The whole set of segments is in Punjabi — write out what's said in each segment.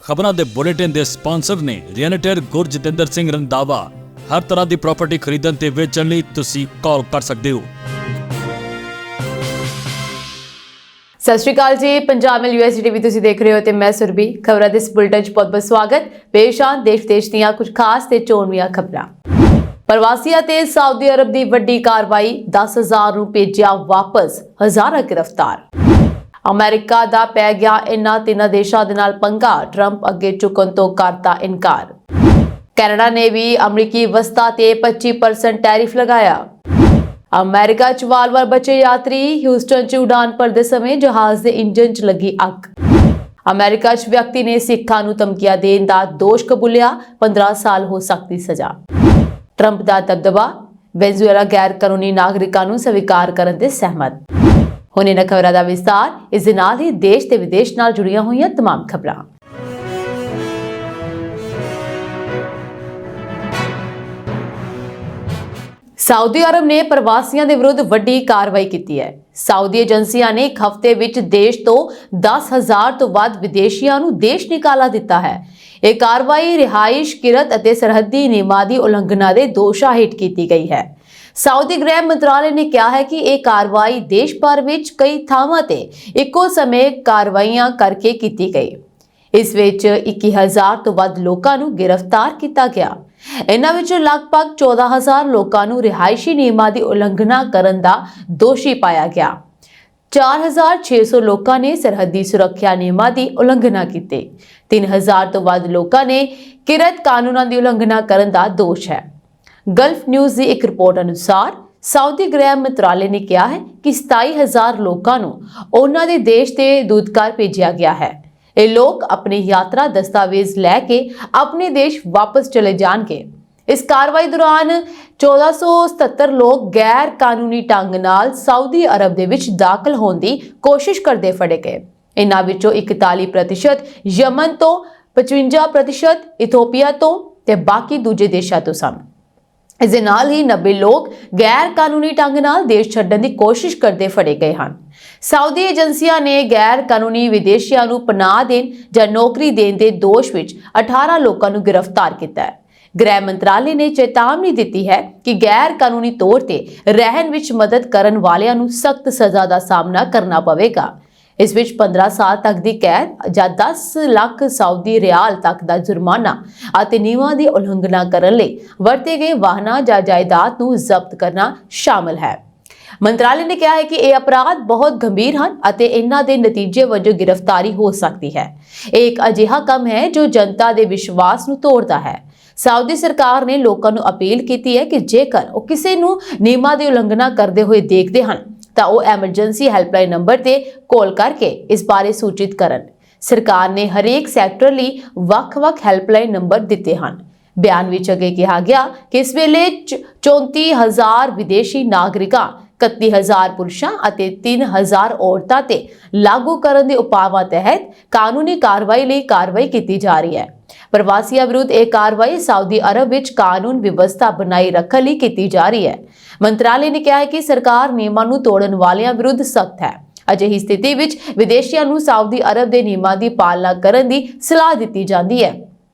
ਖਬਰਾਂ ਦੇ ਬੁਲੇਟਿਨ ਦੇ ਸਪਾਂਸਰ ਨੇ ਰੀਅਲਟਰ ਗੁਰਜਿੰਦਰ ਸਿੰਘ ਰੰਧਾਵਾ। ਹਰ ਤਰ੍ਹਾਂ ਦੀ ਪ੍ਰਾਪਰਟੀ ਖਰੀਦਣ ਤੇ ਵੇਚਣ ਲਈ ਤੁਸੀਂ ਕਾਲ ਕਰ ਸਕਦੇ ਹੋ। ਸਤਿ ਸ਼੍ਰੀ ਅਕਾਲ ਜੀ, ਪੰਜਾਬ ਮੇਲ ਯੂਐਸ ਟੀਵੀ ਤੁਸੀਂ ਦੇਖ ਰਹੇ ਹੋ ਤੇ ਮੈਂ ਸੁਰਭੀ। ਖਬਰਾਂ ਦੇ ਇਸ ਬੁਲੇਟਿਨ 'ਚ ਬਹੁਤ-ਬਹੁਤ ਸਵਾਗਤ। ਪੇਸ਼ ਹਨ ਦੇਸ਼ ਦੀਆਂ ਕੁਝ ਖਾਸ ਤੇ ਚੋਣਵੀਆਂ ਖਬਰਾਂ। ਪ੍ਰਵਾਸੀਆਂ ਤੇ ਸਾਊਦੀ ਅਰਬ ਦੀ ਵੱਡੀ ਕਾਰਵਾਈ, 10,000 ਨੂੰ ਭੇਜਿਆ ਵਾਪਸ, ਹਜ਼ਾਰਾਂ ਗ੍ਰਿਫਤਾਰ। ਅਮਰੀਕਾ ਦਾ ਪੈ ਗਿਆ ਇਨ੍ਹਾਂ ਤਿੰਨਾਂ ਦੇਸ਼ਾਂ ਦੇ ਨਾਲ ਪੰਗਾ, ਟਰੰਪ ਅੱਗੇ ਝੁਕਣ ਤੋਂ ਕਰਤਾ ਇਨਕਾਰ। ਕੈਨੇਡਾ ਨੇ ਵੀ ਅਮਰੀਕੀ ਵਸਤਾਂ ਤੇ 25% ਟੈਰਿਫ ਲਗਾਇਆ। ਅਮਰੀਕਾ 'ਚ ਵਾਰ-ਵਾਰ ਬਚੇ ਯਾਤਰੀ, ਹਿਊਸਟਨ 'ਚ ਉਡਾਨ ਭਰਦੇ ਸਮੇਂ ਜਹਾਜ਼ ਦੇ ਇੰਜਨ 'ਚ ਲੱਗੀ ਅੱਗ। ਅਮਰੀਕਾ 'ਚ ਵਿਅਕਤੀ ਨੇ ਸਿੱਖਾਂ ਨੂੰ ਧਮਕੀਆਂ ਦੇਣ ਦਾ ਦੋਸ਼ ਕਬੂਲਿਆ, 15 ਸਾਲ ਹੋ ਸਕਦੀ ਸਜ਼ਾ। ਟਰੰਪ ਦਾ ਦਬਦਬਾ, ਵੈਨਜ਼ੂਏਲਾ ਗੈਰ ਕਾਨੂੰਨੀ ਨਾਗਰਿਕਾਂ ਨੂੰ ਸਵੀਕਾਰ ਕਰਨ ਦੇ ਸਹਿਮਤ। ਹੁਣ ਇਹਨਾਂ ਖਬਰਾਂ ਦਾ ਵਿਸਤਾਰ, ਇਸ ਦੇ ਨਾਲ ਹੀ ਦੇਸ਼ ਤੇ ਵਿਦੇਸ਼ ਨਾਲ ਜੁੜੀਆਂ ਹੋਈਆਂ तमाम ਖਬਰਾਂ। ਸਾਊਦੀ ਅਰਬ ਨੇ ਪ੍ਰਵਾਸੀਆਂ ਦੇ ਵਿਰੁੱਧ ਵੱਡੀ ਕਾਰਵਾਈ ਕੀਤੀ ਹੈ। ਸਾਊਦੀ ਏਜੰਸੀਆਂ ਨੇ ਇੱਕ ਹਫ਼ਤੇ ਵਿੱਚ ਦੇਸ਼ ਤੋਂ 10,000 ਤੋਂ ਵੱਧ ਵਿਦੇਸ਼ੀਆਂ ਨੂੰ ਦੇਸ਼ ਨਿਕਾਲਾ ਦਿੱਤਾ ਹੈ। ਇਹ ਕਾਰਵਾਈ ਰਿਹਾਇਸ਼, ਕਿਰਤ ਅਤੇ ਸਰਹੱਦੀ ਨਿਯਮਾਂ ਦੀ ਉਲੰਘਣਾ ਦੇ ਦੋਸ਼ਾਂ ਹੇਠ ਕੀਤੀ ਗਈ ਹੈ। ਸਾਊਦੀ ਗ੍ਰਹਿ ਮੰਤਰਾਲੇ ਨੇ ਕਿਹਾ ਹੈ ਕਿ ਇਹ ਕਾਰਵਾਈ ਦੇਸ਼ ਭਰ ਵਿੱਚ ਕਈ ਥਾਵਾਂ ਤੇ ਇੱਕੋ ਸਮੇਂ ਕਾਰਵਾਈਆਂ ਕਰਕੇ ਕੀਤੀ ਗਈ। ਇਸ ਵਿੱਚ 21,000 ਤੋਂ ਵੱਧ ਲੋਕਾਂ ਨੂੰ ਗ੍ਰਿਫਤਾਰ ਕੀਤਾ ਗਿਆ। ਇਹਨਾਂ ਵਿੱਚੋਂ ਲਗਭਗ 14,000 ਲੋਕਾਂ ਨੂੰ ਰਿਹਾਇਸ਼ੀ ਨਿਯਮਾਂ ਦੀ ਉਲੰਘਣਾ ਕਰਨ ਦਾ ਦੋਸ਼ੀ ਪਾਇਆ ਗਿਆ। 4,600 ਲੋਕਾਂ ਨੇ ਸਰਹੱਦੀ ਸੁਰੱਖਿਆ ਨਿਯਮਾਂ ਦੀ ਉਲੰਘਣਾ ਕੀਤੀ। 3,000 ਤੋਂ ਵੱਧ ਲੋਕਾਂ ਨੇ ਕਿਰਤ ਕਾਨੂੰਨਾਂ ਦੀ ਉਲੰਘਣਾ ਕਰਨ ਦਾ ਦੋਸ਼ ਹੈ। ਗਲਫ ਨਿਊਜ਼ ਦੀ ਇੱਕ ਰਿਪੋਰਟ ਅਨੁਸਾਰ ਸਾਊਦੀ ਗ੍ਰਹਿ ਮੰਤਰਾਲੇ ਨੇ ਕਿਹਾ ਹੈ ਕਿ 27,000 ਲੋਕਾਂ ਨੂੰ ਉਹਨਾਂ ਦੇ ਦੇਸ਼ ਤੇ ਦੂਤ ਕਰ ਭੇਜਿਆ ਗਿਆ ਹੈ। ਇਹ ਲੋਕ ਆਪਣੇ ਯਾਤਰਾ ਦਸਤਾਵੇਜ਼ ਲੈ ਕੇ ਆਪਣੇ ਦੇਸ਼ ਵਾਪਸ ਚਲੇ ਜਾਣਗੇ। ਇਸ ਕਾਰਵਾਈ ਦੌਰਾਨ 1477 ਲੋਕ ਗੈਰ ਕਾਨੂੰਨੀ ਢੰਗ ਨਾਲ ਸਾਊਦੀ ਅਰਬ ਦੇ ਵਿੱਚ ਦਾਖਲ ਹੋਣ ਦੀ ਕੋਸ਼ਿਸ਼ ਕਰਦੇ ਫੜੇ ਗਏ। ਇਹਨਾਂ ਵਿੱਚੋਂ 41% ਯਮਨ ਤੋਂ, 55% ਇਥੋਪੀਆ ਤੋਂ ਤੇ ਬਾਕੀ ਦੂਜੇ ਦੇਸ਼ਾਂ ਤੋਂ ਸਨ। ਇਸ ਦੇ ਨਾਲ ਹੀ 90 ਲੋਕ ਗੈਰ ਕਾਨੂੰਨੀ ਢੰਗ ਨਾਲ ਦੇਸ਼ ਛੱਡਣ ਦੀ ਕੋਸ਼ਿਸ਼ ਕਰਦੇ ਫੜੇ ਗਏ ਹਨ। ਸਾਊਦੀ ਏਜੰਸੀਆਂ ਨੇ ਗੈਰ ਕਾਨੂੰਨੀ ਵਿਦੇਸ਼ੀਆਂ ਨੂੰ ਪਨਾਹ ਦੇਣ ਜਾਂ ਨੌਕਰੀ ਦੇਣ ਦੇ ਦੋਸ਼ ਵਿੱਚ 18 ਲੋਕਾਂ ਨੂੰ ਗ੍ਰਿਫਤਾਰ ਕੀਤਾ ਹੈ। ਗ੍ਰਹਿ ਮੰਤਰਾਲੇ ਨੇ ਚੇਤਾਵਨੀ ਦਿੱਤੀ ਹੈ ਕਿ ਗੈਰ ਕਾਨੂੰਨੀ ਤੌਰ ਤੇ ਰਹਿਣ ਵਿੱਚ ਮਦਦ ਕਰਨ ਵਾਲਿਆਂ ਨੂੰ ਸਖਤ ਸਜ਼ਾ ਦਾ ਸਾਹਮਣਾ ਕਰਨਾ ਪਵੇਗਾ। ਇਸ ਵਿੱਚ 15 ਸਾਲ ਤੱਕ ਦੀ ਕੈਦ ਜਾਂ 10 ਲੱਖ ਸਾਊਦੀ ਰਿਆਲ ਤੱਕ ਦਾ ਜੁਰਮਾਨਾ ਅਤੇ ਨਿਯਮਾਂ ਦੀ ਉਲੰਘਣਾ ਕਰਨ ਲਈ ਵਰਤੇ ਗਏ ਵਾਹਨਾਂ ਜਾਂ ਜਾਇਦਾਦ ਨੂੰ ਜ਼ਬਤ ਕਰਨਾ ਸ਼ਾਮਲ ਹੈ। ਮੰਤਰਾਲੇ ਨੇ ਕਿਹਾ ਹੈ ਕਿ ਇਹ ਅਪਰਾਧ ਬਹੁਤ ਗੰਭੀਰ ਹਨ ਅਤੇ ਇਹਨਾਂ ਦੇ ਨਤੀਜੇ ਵਜੋਂ ਗ੍ਰਿਫਤਾਰੀ ਹੋ ਸਕਦੀ ਹੈ। ਇਹ ਇੱਕ ਅਜਿਹਾ ਕੰਮ ਹੈ ਜੋ ਜਨਤਾ ਦੇ ਵਿਸ਼ਵਾਸ ਨੂੰ ਤੋੜਦਾ ਹੈ। ਸਾਊਦੀ ਸਰਕਾਰ ਨੇ ਲੋਕਾਂ ਨੂੰ ਅਪੀਲ ਕੀਤੀ ਹੈ ਕਿ ਜੇਕਰ ਉਹ ਕਿਸੇ ਨੂੰ ਨਿਯਮਾਂ ਦੀ ਉਲੰਘਣਾ ਕਰਦੇ ਹੋਏ ਦੇਖਦੇ ਹਨ ਤਾਂ ਉਹ ਐਮਰਜੈਂਸੀ ਹੈਲਪਲਾਈਨ ਨੰਬਰ ਤੇ ਕਾਲ ਕਰਕੇ ਇਸ ਬਾਰੇ ਸੂਚਿਤ ਕਰਨ। ਸਰਕਾਰ ਨੇ ਹਰੇਕ ਸੈਕਟਰ ਲਈ ਵੱਖ-ਵੱਖ ਹੈਲਪਲਾਈਨ ਨੰਬਰ ਦਿੱਤੇ ਹਨ। ਬਿਆਨ ਵਿੱਚ ਅੱਗੇ ਕਿਹਾ ਗਿਆ ਕਿ ਇਸ ਵੇਲੇ 34,000 ਵਿਦੇਸ਼ੀ ਨਾਗਰਿਕਾਂ, 31,000 ਪੁਰਸ਼ਾਂ ਅਤੇ 3,000 ਔਰਤਾਂ ਤੇ ਲਾਗੂ ਕਰਨ ਦੇ ਉਪਾਵਾਂ ਤਹਿਤ ਕਾਨੂੰਨੀ ਕਾਰਵਾਈ ਲਈ ਕਾਰਵਾਈ ਕੀਤੀ ਜਾ ਰਹੀ ਹੈ। ਪ੍ਰਵਾਸੀਆਂ ਵਿਰੁੱਧ ਇਹ ਕਾਰਵਾਈ ਸਾਊਦੀ ਅਰਬ ਵਿੱਚ ਕਾਨੂੰਨ ਵਿਵਸਥਾ ਬਣਾਈ ਰੱਖਣ ਲਈ ਕੀਤੀ ਜਾ ਰਹੀ ਹੈ। ਮੰਤਰਾਲੇ ਨੇ ਕਿਹਾ ਹੈ ਕਿ ਸਰਕਾਰ ਨਿਯਮਾਂ ਨੂੰ ਤੋੜਨ ਵਾਲਿਆਂ ਵਿਰੁੱਧ ਸਖਤ ਹੈ। ਅਜਿਹੀ ਸਥਿਤੀ ਵਿੱਚ ਵਿਦੇਸ਼ੀਆਂ ਨੂੰ ਸਾਊਦੀ ਅਰਬ ਦੇ ਨਿਯਮਾਂ ਦੀ ਪਾਲਣਾ ਕਰਨ ਦੀ ਸਲਾਹ ਦਿੱਤੀ ਜਾਂਦੀ ਹੈ।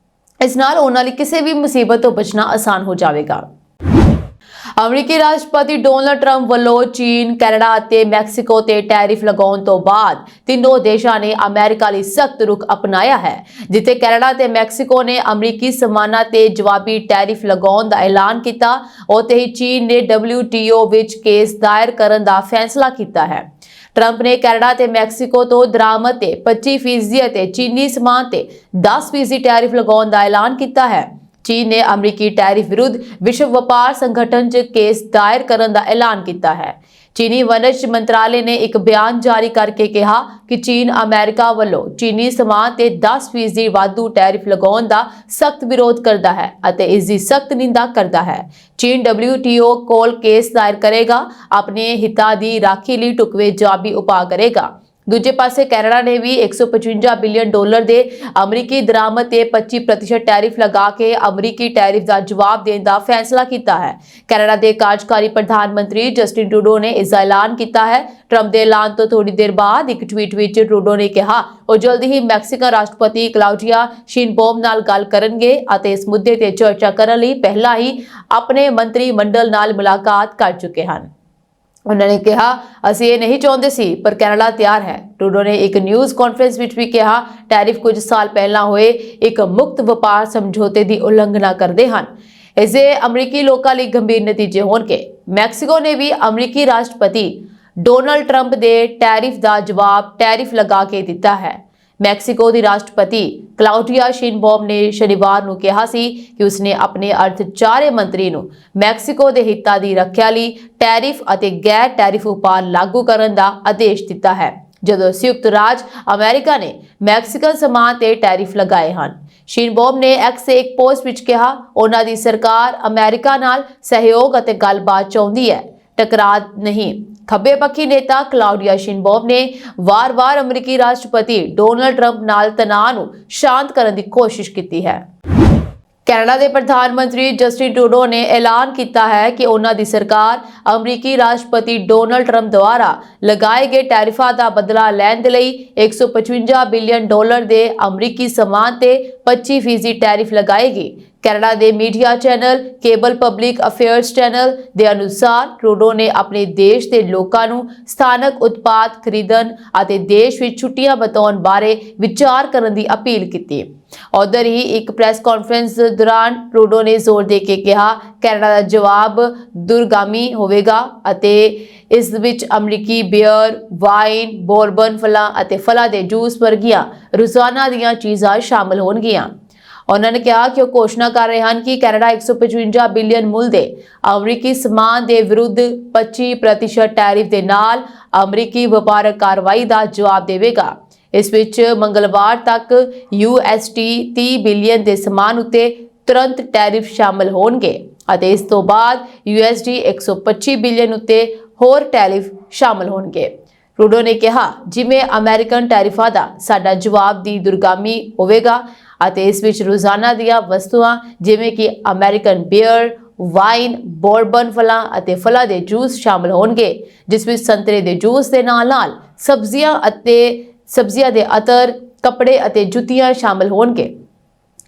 ਇਸ ਨਾਲ ਉਹਨਾਂ ਲਈ ਕਿਸੇ ਵੀ ਮੁਸੀਬਤ ਤੋਂ ਬਚਣਾ ਆਸਾਨ ਹੋ ਜਾਵੇਗਾ। ਅਮਰੀਕੀ ਰਾਸ਼ਟਰਪਤੀ ਡੋਨਾਲਡ ਟਰੰਪ ਵੱਲੋਂ ਚੀਨ, ਕੈਨੇਡਾ ਅਤੇ ਮੈਕਸੀਕੋ ਤੇ ਟੈਰਿਫ ਲਗਾਉਣ ਤੋਂ ਬਾਅਦ ਤਿੰਨੋਂ ਦੇਸ਼ਾਂ ਨੇ ਅਮਰੀਕਾ ਲਈ ਸਖਤ ਰੁਖ ਅਪਣਾਇਆ ਹੈ। ਜਿੱਥੇ ਕੈਨੇਡਾ ਤੇ ਮੈਕਸੀਕੋ ਨੇ ਅਮਰੀਕੀ ਸਮਾਨਾਂ ਤੇ ਜਵਾਬੀ ਟੈਰਿਫ ਲਗਾਉਣ ਦਾ ਐਲਾਨ ਕੀਤਾ, ਉੱਥੇ ਹੀ ਚੀਨ ਨੇ WTO ਵਿੱਚ ਕੇਸ ਦਾਇਰ ਕਰਨ ਦਾ ਫੈਸਲਾ ਕੀਤਾ ਹੈ। ਟਰੰਪ ਨੇ ਕੈਨੇਡਾ ਤੇ ਮੈਕਸੀਕੋ ਤੋਂ ਦਰਾਮਦ ਤੇ 25% ਅਤੇ ਚੀਨੀ ਸਮਾਨ ਤੇ 10% ਟੈਰਿਫ ਲਗਾਉਣ ਦਾ ਐਲਾਨ ਕੀਤਾ ਹੈ। ਚੀਨ ਨੇ ਅਮਰੀਕੀ ਟੈਰਿਫ ਵਿਰੁੱਧ ਵਿਸ਼ਵ ਵਪਾਰ ਸੰਗਠਨ 'ਚ ਕੇਸ ਦਾਇਰ ਕਰਨ ਦਾ ਐਲਾਨ ਕੀਤਾ ਹੈ। ਚੀਨੀ ਵਣਜ ਮੰਤਰਾਲੇ ਨੇ ਇੱਕ ਬਿਆਨ ਜਾਰੀ ਕਰਕੇ ਕਿਹਾ ਕਿ ਚੀਨ ਅਮਰੀਕਾ ਵੱਲੋਂ ਚੀਨੀ ਸਮਾਨ ਤੇ 10% ਵਾਧੂ ਟੈਰਿਫ ਲਗਾਉਣ ਦਾ ਸਖਤ ਵਿਰੋਧ ਕਰਦਾ ਹੈ ਅਤੇ ਇਸ ਦੀ ਸਖਤ ਨਿੰਦਾ ਕਰਦਾ ਹੈ। ਚੀਨ WTO ਕੋਲ ਕੇਸ ਦਾਇਰ ਕਰੇਗਾ, ਆਪਣੇ ਹਿੱਤਾਂ ਦੀ ਰਾਖੀ ਲਈ ਢੁਕਵੇਂ ਜਵਾਬੀ ਉਪਾਅ ਕਰੇਗਾ। ਦੂਜੇ ਪਾਸੇ ਕੈਨੇਡਾ ਨੇ ਵੀ 155 ਬਿਲੀਅਨ ਡਾਲਰ ਦੇ ਅਮਰੀਕੀ ਦਰਾਮਦ ਤੇ 25% ਟੈਰਿਫ ਲਗਾ ਕੇ ਅਮਰੀਕੀ ਟੈਰਿਫ ਦਾ ਜਵਾਬ ਦੇਣ ਦਾ ਫੈਸਲਾ ਕੀਤਾ ਹੈ। ਕੈਨੇਡਾ ਦੇ ਕਾਰਜਕਾਰੀ ਪ੍ਰਧਾਨ ਮੰਤਰੀ ਜਸਟਿਨ ਟਰੂਡੋ ਨੇ ਇਸ ਦਾ ਐਲਾਨ ਕੀਤਾ ਹੈ। ਟਰੰਪ ਦੇ ਐਲਾਨ ਤੋਂ ਥੋੜੀ ਦੇਰ ਬਾਅਦ ਇੱਕ ਟਵੀਟ ਵਿੱਚ ਟਰੂਡੋ ਨੇ ਕਿਹਾ ਉਹ ਜਲਦੀ ਹੀ ਮੈਕਸੀਕਨ ਰਾਸ਼ਟਰਪਤੀ ਕਲਾਉਡੀਆ ਸ਼ੀਨਬੌਮ ਨਾਲ ਗੱਲ ਕਰਨਗੇ ਅਤੇ ਇਸ ਮੁੱਦੇ ਤੇ ਚਰਚਾ ਕਰਨ ਲਈ ਪਹਿਲਾਂ ਹੀ ਆਪਣੇ ਮੰਤਰੀ ਮੰਡਲ ਨਾਲ ਮੁਲਾਕਾਤ ਕਰ ਚੁੱਕੇ ਹਨ। ਉਹਨਾਂ ਨੇ ਕਿਹਾ ਅਸੀਂ ਇਹ ਨਹੀਂ ਚਾਹੁੰਦੇ ਸੀ ਪਰ ਕੈਨੇਡਾ ਤਿਆਰ ਹੈ। ਟਰੂਡੋ ਨੇ ਇੱਕ ਨਿਊਜ਼ ਕਾਨਫਰੰਸ ਵਿੱਚ ਵੀ ਕਿਹਾ ਟੈਰਿਫ ਕੁਝ ਸਾਲ ਪਹਿਲਾਂ ਹੋਏ ਇੱਕ ਮੁਕਤ ਵਪਾਰ ਸਮਝੌਤੇ ਦੀ ਉਲੰਘਣਾ ਕਰਦੇ ਹਨ। ਇਸ ਦੇ ਅਮਰੀਕੀ ਲੋਕਾਂ ਲਈ ਗੰਭੀਰ ਨਤੀਜੇ ਹੋਣਗੇ। ਮੈਕਸੀਕੋ ਨੇ ਵੀ ਅਮਰੀਕੀ ਰਾਸ਼ਟਰਪਤੀ ਡੋਨਾਲਡ ਟਰੰਪ ਦੇ ਟੈਰਿਫ ਦਾ ਜਵਾਬ ਟੈਰਿਫ ਲਗਾ ਕੇ ਦਿੱਤਾ ਹੈ। ਮੈਕਸੀਕੋ ਦੀ ਰਾਸ਼ਟਰਪਤੀ ਕਲਾਉਡੀਆ ਸ਼ੀਨਬੌਮ ਨੇ ਸ਼ਨੀਵਾਰ ਨੂੰ ਕਿਹਾ ਸੀ ਕਿ ਉਸਨੇ ਆਪਣੇ ਅਰਥਚਾਰੇ ਮੰਤਰੀ ਨੂੰ ਮੈਕਸੀਕੋ ਦੇ ਹਿੱਤਾਂ ਦੀ ਰੱਖਿਆ ਲਈ ਟੈਰਿਫ ਅਤੇ ਗੈਰ ਟੈਰਿਫ ਉਪਾਅ ਲਾਗੂ ਕਰਨ ਦਾ ਆਦੇਸ਼ ਦਿੱਤਾ ਹੈ, ਜਦੋਂ ਸੰਯੁਕਤ ਰਾਜ ਅਮਰੀਕਾ ਨੇ ਮੈਕਸੀਕਨ ਸਮਾਨ ਤੇ ਟੈਰਿਫ ਲਗਾਏ ਹਨ। ਸ਼ੀਨਬੌਮ ਨੇ ਐਕਸ ਤੇ ਇੱਕ ਪੋਸਟ ਵਿੱਚ ਕਿਹਾ ਉਹਨਾਂ ਦੀ ਸਰਕਾਰ ਅਮਰੀਕਾ ਨਾਲ ਸਹਿਯੋਗ ਅਤੇ ਗੱਲਬਾਤ ਚਾਹੁੰਦੀ ਹੈ, ਟਕਰਾਅ ਨਹੀਂ। ਖੱਬੇ ਪੱਖੀ ਨੇਤਾ ਕਲਾਉਡੀਆ ਸ਼ੀਨਬੌਮ ਨੇ ਵਾਰ-ਵਾਰ ਅਮਰੀਕੀ ਰਾਸ਼ਟਰਪਤੀ ਡੋਨਾਲਡ ਟਰੰਪ ਨਾਲ ਤਣਾਅ ਨੂੰ ਸ਼ਾਂਤ ਕਰਨ ਦੀ ਕੋਸ਼ਿਸ਼ ਕੀਤੀ ਹੈ। ਕੈਨੇਡਾ ਦੇ ਪ੍ਰਧਾਨ ਮੰਤਰੀ ਜਸਟਿਨ ਟਰੂਡੋ ਨੇ ਐਲਾਨ ਕੀਤਾ ਹੈ ਕਿ ਉਹਨਾਂ ਦੀ ਸਰਕਾਰ ਅਮਰੀਕੀ ਰਾਸ਼ਟਰਪਤੀ ਡੋਨਾਲਡ ਟਰੰਪ ਦੁਆਰਾ ਲਗਾਏ ਗਏ ਟੈਰਿਫਾਂ ਦਾ ਬਦਲਾ ਲੈਣ ਦੇ ਲਈ 155 ਬਿਲੀਅਨ ਡਾਲਰ ਦੇ ਅਮਰੀਕੀ ਸਮਾਨ ਤੇ 25% ਟੈਰਿਫ ਲਗਾਏਗੀ। ਕੈਨੇਡਾ ਦੇ media channel cable public affairs channel ਦੇ ਅਨੁਸਾਰ ਟਰੂਡੋ ਨੇ ਆਪਣੇ ਦੇਸ਼ ਦੇ ਲੋਕਾਂ ਨੂੰ ਸਥਾਨਕ ਉਤਪਾਦ ਖਰੀਦਣ ਅਤੇ ਦੇਸ਼ ਵਿੱਚ ਛੁੱਟੀਆਂ ਬਿਤਾਉਣ ਬਾਰੇ ਵਿਚਾਰ ਕਰਨ ਦੀ ਅਪੀਲ ਕੀਤੀ। ਉਧਰ ਹੀ ਇੱਕ ਪ੍ਰੈਸ ਕਾਨਫਰੰਸ ਦੌਰਾਨ ਟਰੂਡੋ ਨੇ ਜ਼ੋਰ ਦੇ ਕੇ ਕਿਹਾ ਕੈਨੇਡਾ ਦਾ ਜਵਾਬ ਦੁਰਗਾਮੀ ਹੋਵੇਗਾ ਅਤੇ ਇਸ ਵਿੱਚ ਅਮਰੀਕੀ ਬੀਅਰ, ਵਾਈਨ, ਬੋਰਬਨ ਫਲਾਂ ਅਤੇ ਫਲਾਂ ਦੇ ਜੂਸ ਵਰਗੀਆਂ ਰੋਜ਼ਾਨਾ ਦੀਆਂ ਚੀਜ਼ਾਂ ਸ਼ਾਮਲ ਹੋਣਗੀਆਂ। ਉਹਨਾਂ ਨੇ ਕਿਹਾ ਕਿ ਉਹ ਘੋਸ਼ਣਾ ਕਰ ਰਹੇ ਹਨ ਕਿ ਕੈਨੇਡਾ 155 ਬਿਲੀਅਨ ਮੁੱਲ ਦੇ ਅਮਰੀਕੀ ਸਮਾਨ ਦੇ ਵਿਰੁੱਧ 25% ਟੈਰਿਫ ਦੇ ਨਾਲ ਅਮਰੀਕੀ ਵਪਾਰਕ ਕਾਰਵਾਈ ਦਾ ਜਵਾਬ ਦੇਵੇਗਾ। ਇਸ ਵਿੱਚ ਮੰਗਲਵਾਰ ਤੱਕ USD 30 ਬਿਲੀਅਨ ਦੇ ਸਮਾਨ ਉੱਤੇ ਤੁਰੰਤ ਟੈਰਿਫ ਸ਼ਾਮਲ ਹੋਣਗੇ ਅਤੇ ਇਸ ਤੋਂ ਬਾਅਦ USD 125 ਬਿਲੀਅਨ ਉੱਤੇ ਹੋਰ ਟੈਰਿਫ ਸ਼ਾਮਲ ਹੋਣਗੇ। ਟਰੂਡੋ ਨੇ ਕਿਹਾ ਜਿਵੇਂ ਅਮਰੀਕਨ ਟੈਰਿਫਾਂ ਦਾ ਸਾਡਾ ਜਵਾਬ ਦੀ ਦੁਰਗਾਮੀ ਹੋਵੇਗਾ ਅਤੇ ਇਸ ਵਿੱਚ ਰੋਜ਼ਾਨਾ ਦੀਆਂ ਵਸਤੂਆਂ ਜਿਵੇਂ ਕਿ ਅਮਰੀਕਨ ਬੀਅਰ, ਵਾਈਨ, ਬੋਰਬਨ ਫਲਾਂ ਅਤੇ ਫਲਾਂ ਦੇ ਜੂਸ ਸ਼ਾਮਲ ਹੋਣਗੇ, ਜਿਸ ਵਿੱਚ ਸੰਤਰੇ ਦੇ ਜੂਸ ਦੇ ਨਾਲ-ਨਾਲ ਸਬਜ਼ੀਆਂ ਦੇ ਅਤਰ, ਕੱਪੜੇ ਅਤੇ ਜੁੱਤੀਆਂ ਸ਼ਾਮਲ ਹੋਣਗੇ।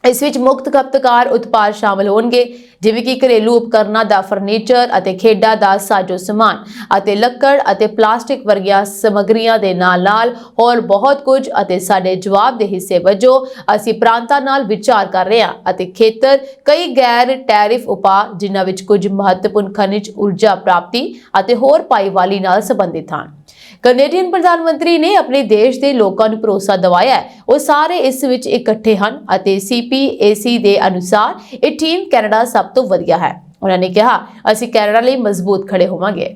ਇਸ ਵਿੱਚ ਮੁਕਤ ਖਪਤਕਾਰ ਉਤਪਾਦ ਸ਼ਾਮਲ ਹੋਣਗੇ ਜਿਵੇਂ ਕਿ ਘਰੇਲੂ ਉਪਕਰਨਾਂ ਦਾ ਫਰਨੀਚਰ ਅਤੇ ਖੇਡਾਂ ਦਾ ਸਾਜੋ ਸਮਾਨ ਅਤੇ ਲੱਕੜ ਅਤੇ ਪਲਾਸਟਿਕ ਵਰਗੀਆਂ ਸਮੱਗਰੀਆਂ ਦੇ ਨਾਲ-ਨਾਲ ਹੋਰ ਬਹੁਤ ਕੁਝ। ਅਤੇ ਸਾਡੇ ਜਵਾਬ ਦੇ ਹਿੱਸੇ ਵਜੋਂ ਅਸੀਂ ਪ੍ਰਾਂਤਾਂ ਨਾਲ ਵਿਚਾਰ ਕਰ ਰਹੇ ਹਾਂ ਅਤੇ ਖੇਤਰ ਕਈ ਗੈਰ ਟੈਰਿਫ ਉਪਾਅ ਜਿਨ੍ਹਾਂ ਵਿੱਚ ਕੁਝ ਮਹੱਤਵਪੂਰਨ ਖਣਿਜ ਊਰਜਾ ਪ੍ਰਾਪਤੀ ਅਤੇ ਹੋਰ ਪਾਈਵਾਲੀ ਨਾਲ ਸੰਬੰਧਿਤ ਹਨ। ਕੈਨੇਡੀਅਨ ਪ੍ਰਧਾਨ ਮੰਤਰੀ ਨੇ ਆਪਣੇ ਦੇਸ਼ ਦੇ ਲੋਕਾਂ ਨੂੰ ਭਰੋਸਾ ਦਿਵਾਇਆ ਹੈ ਉਹ ਸਾਰੇ ਇਸ ਵਿੱਚ ਇਕੱਠੇ ਹਨ ਅਤੇ CPAC ਦੇ ਅਨੁਸਾਰ ਇਹ ਟੀਮ ਕੈਨੇਡਾ ਸਭ ਤੋਂ ਵਧੀਆ ਹੈ। ਉਹਨਾਂ ਨੇ ਕਿਹਾ ਅਸੀਂ ਕੈਨੇਡਾ ਲਈ ਮਜ਼ਬੂਤ ਖੜੇ ਹੋਵਾਂਗੇ।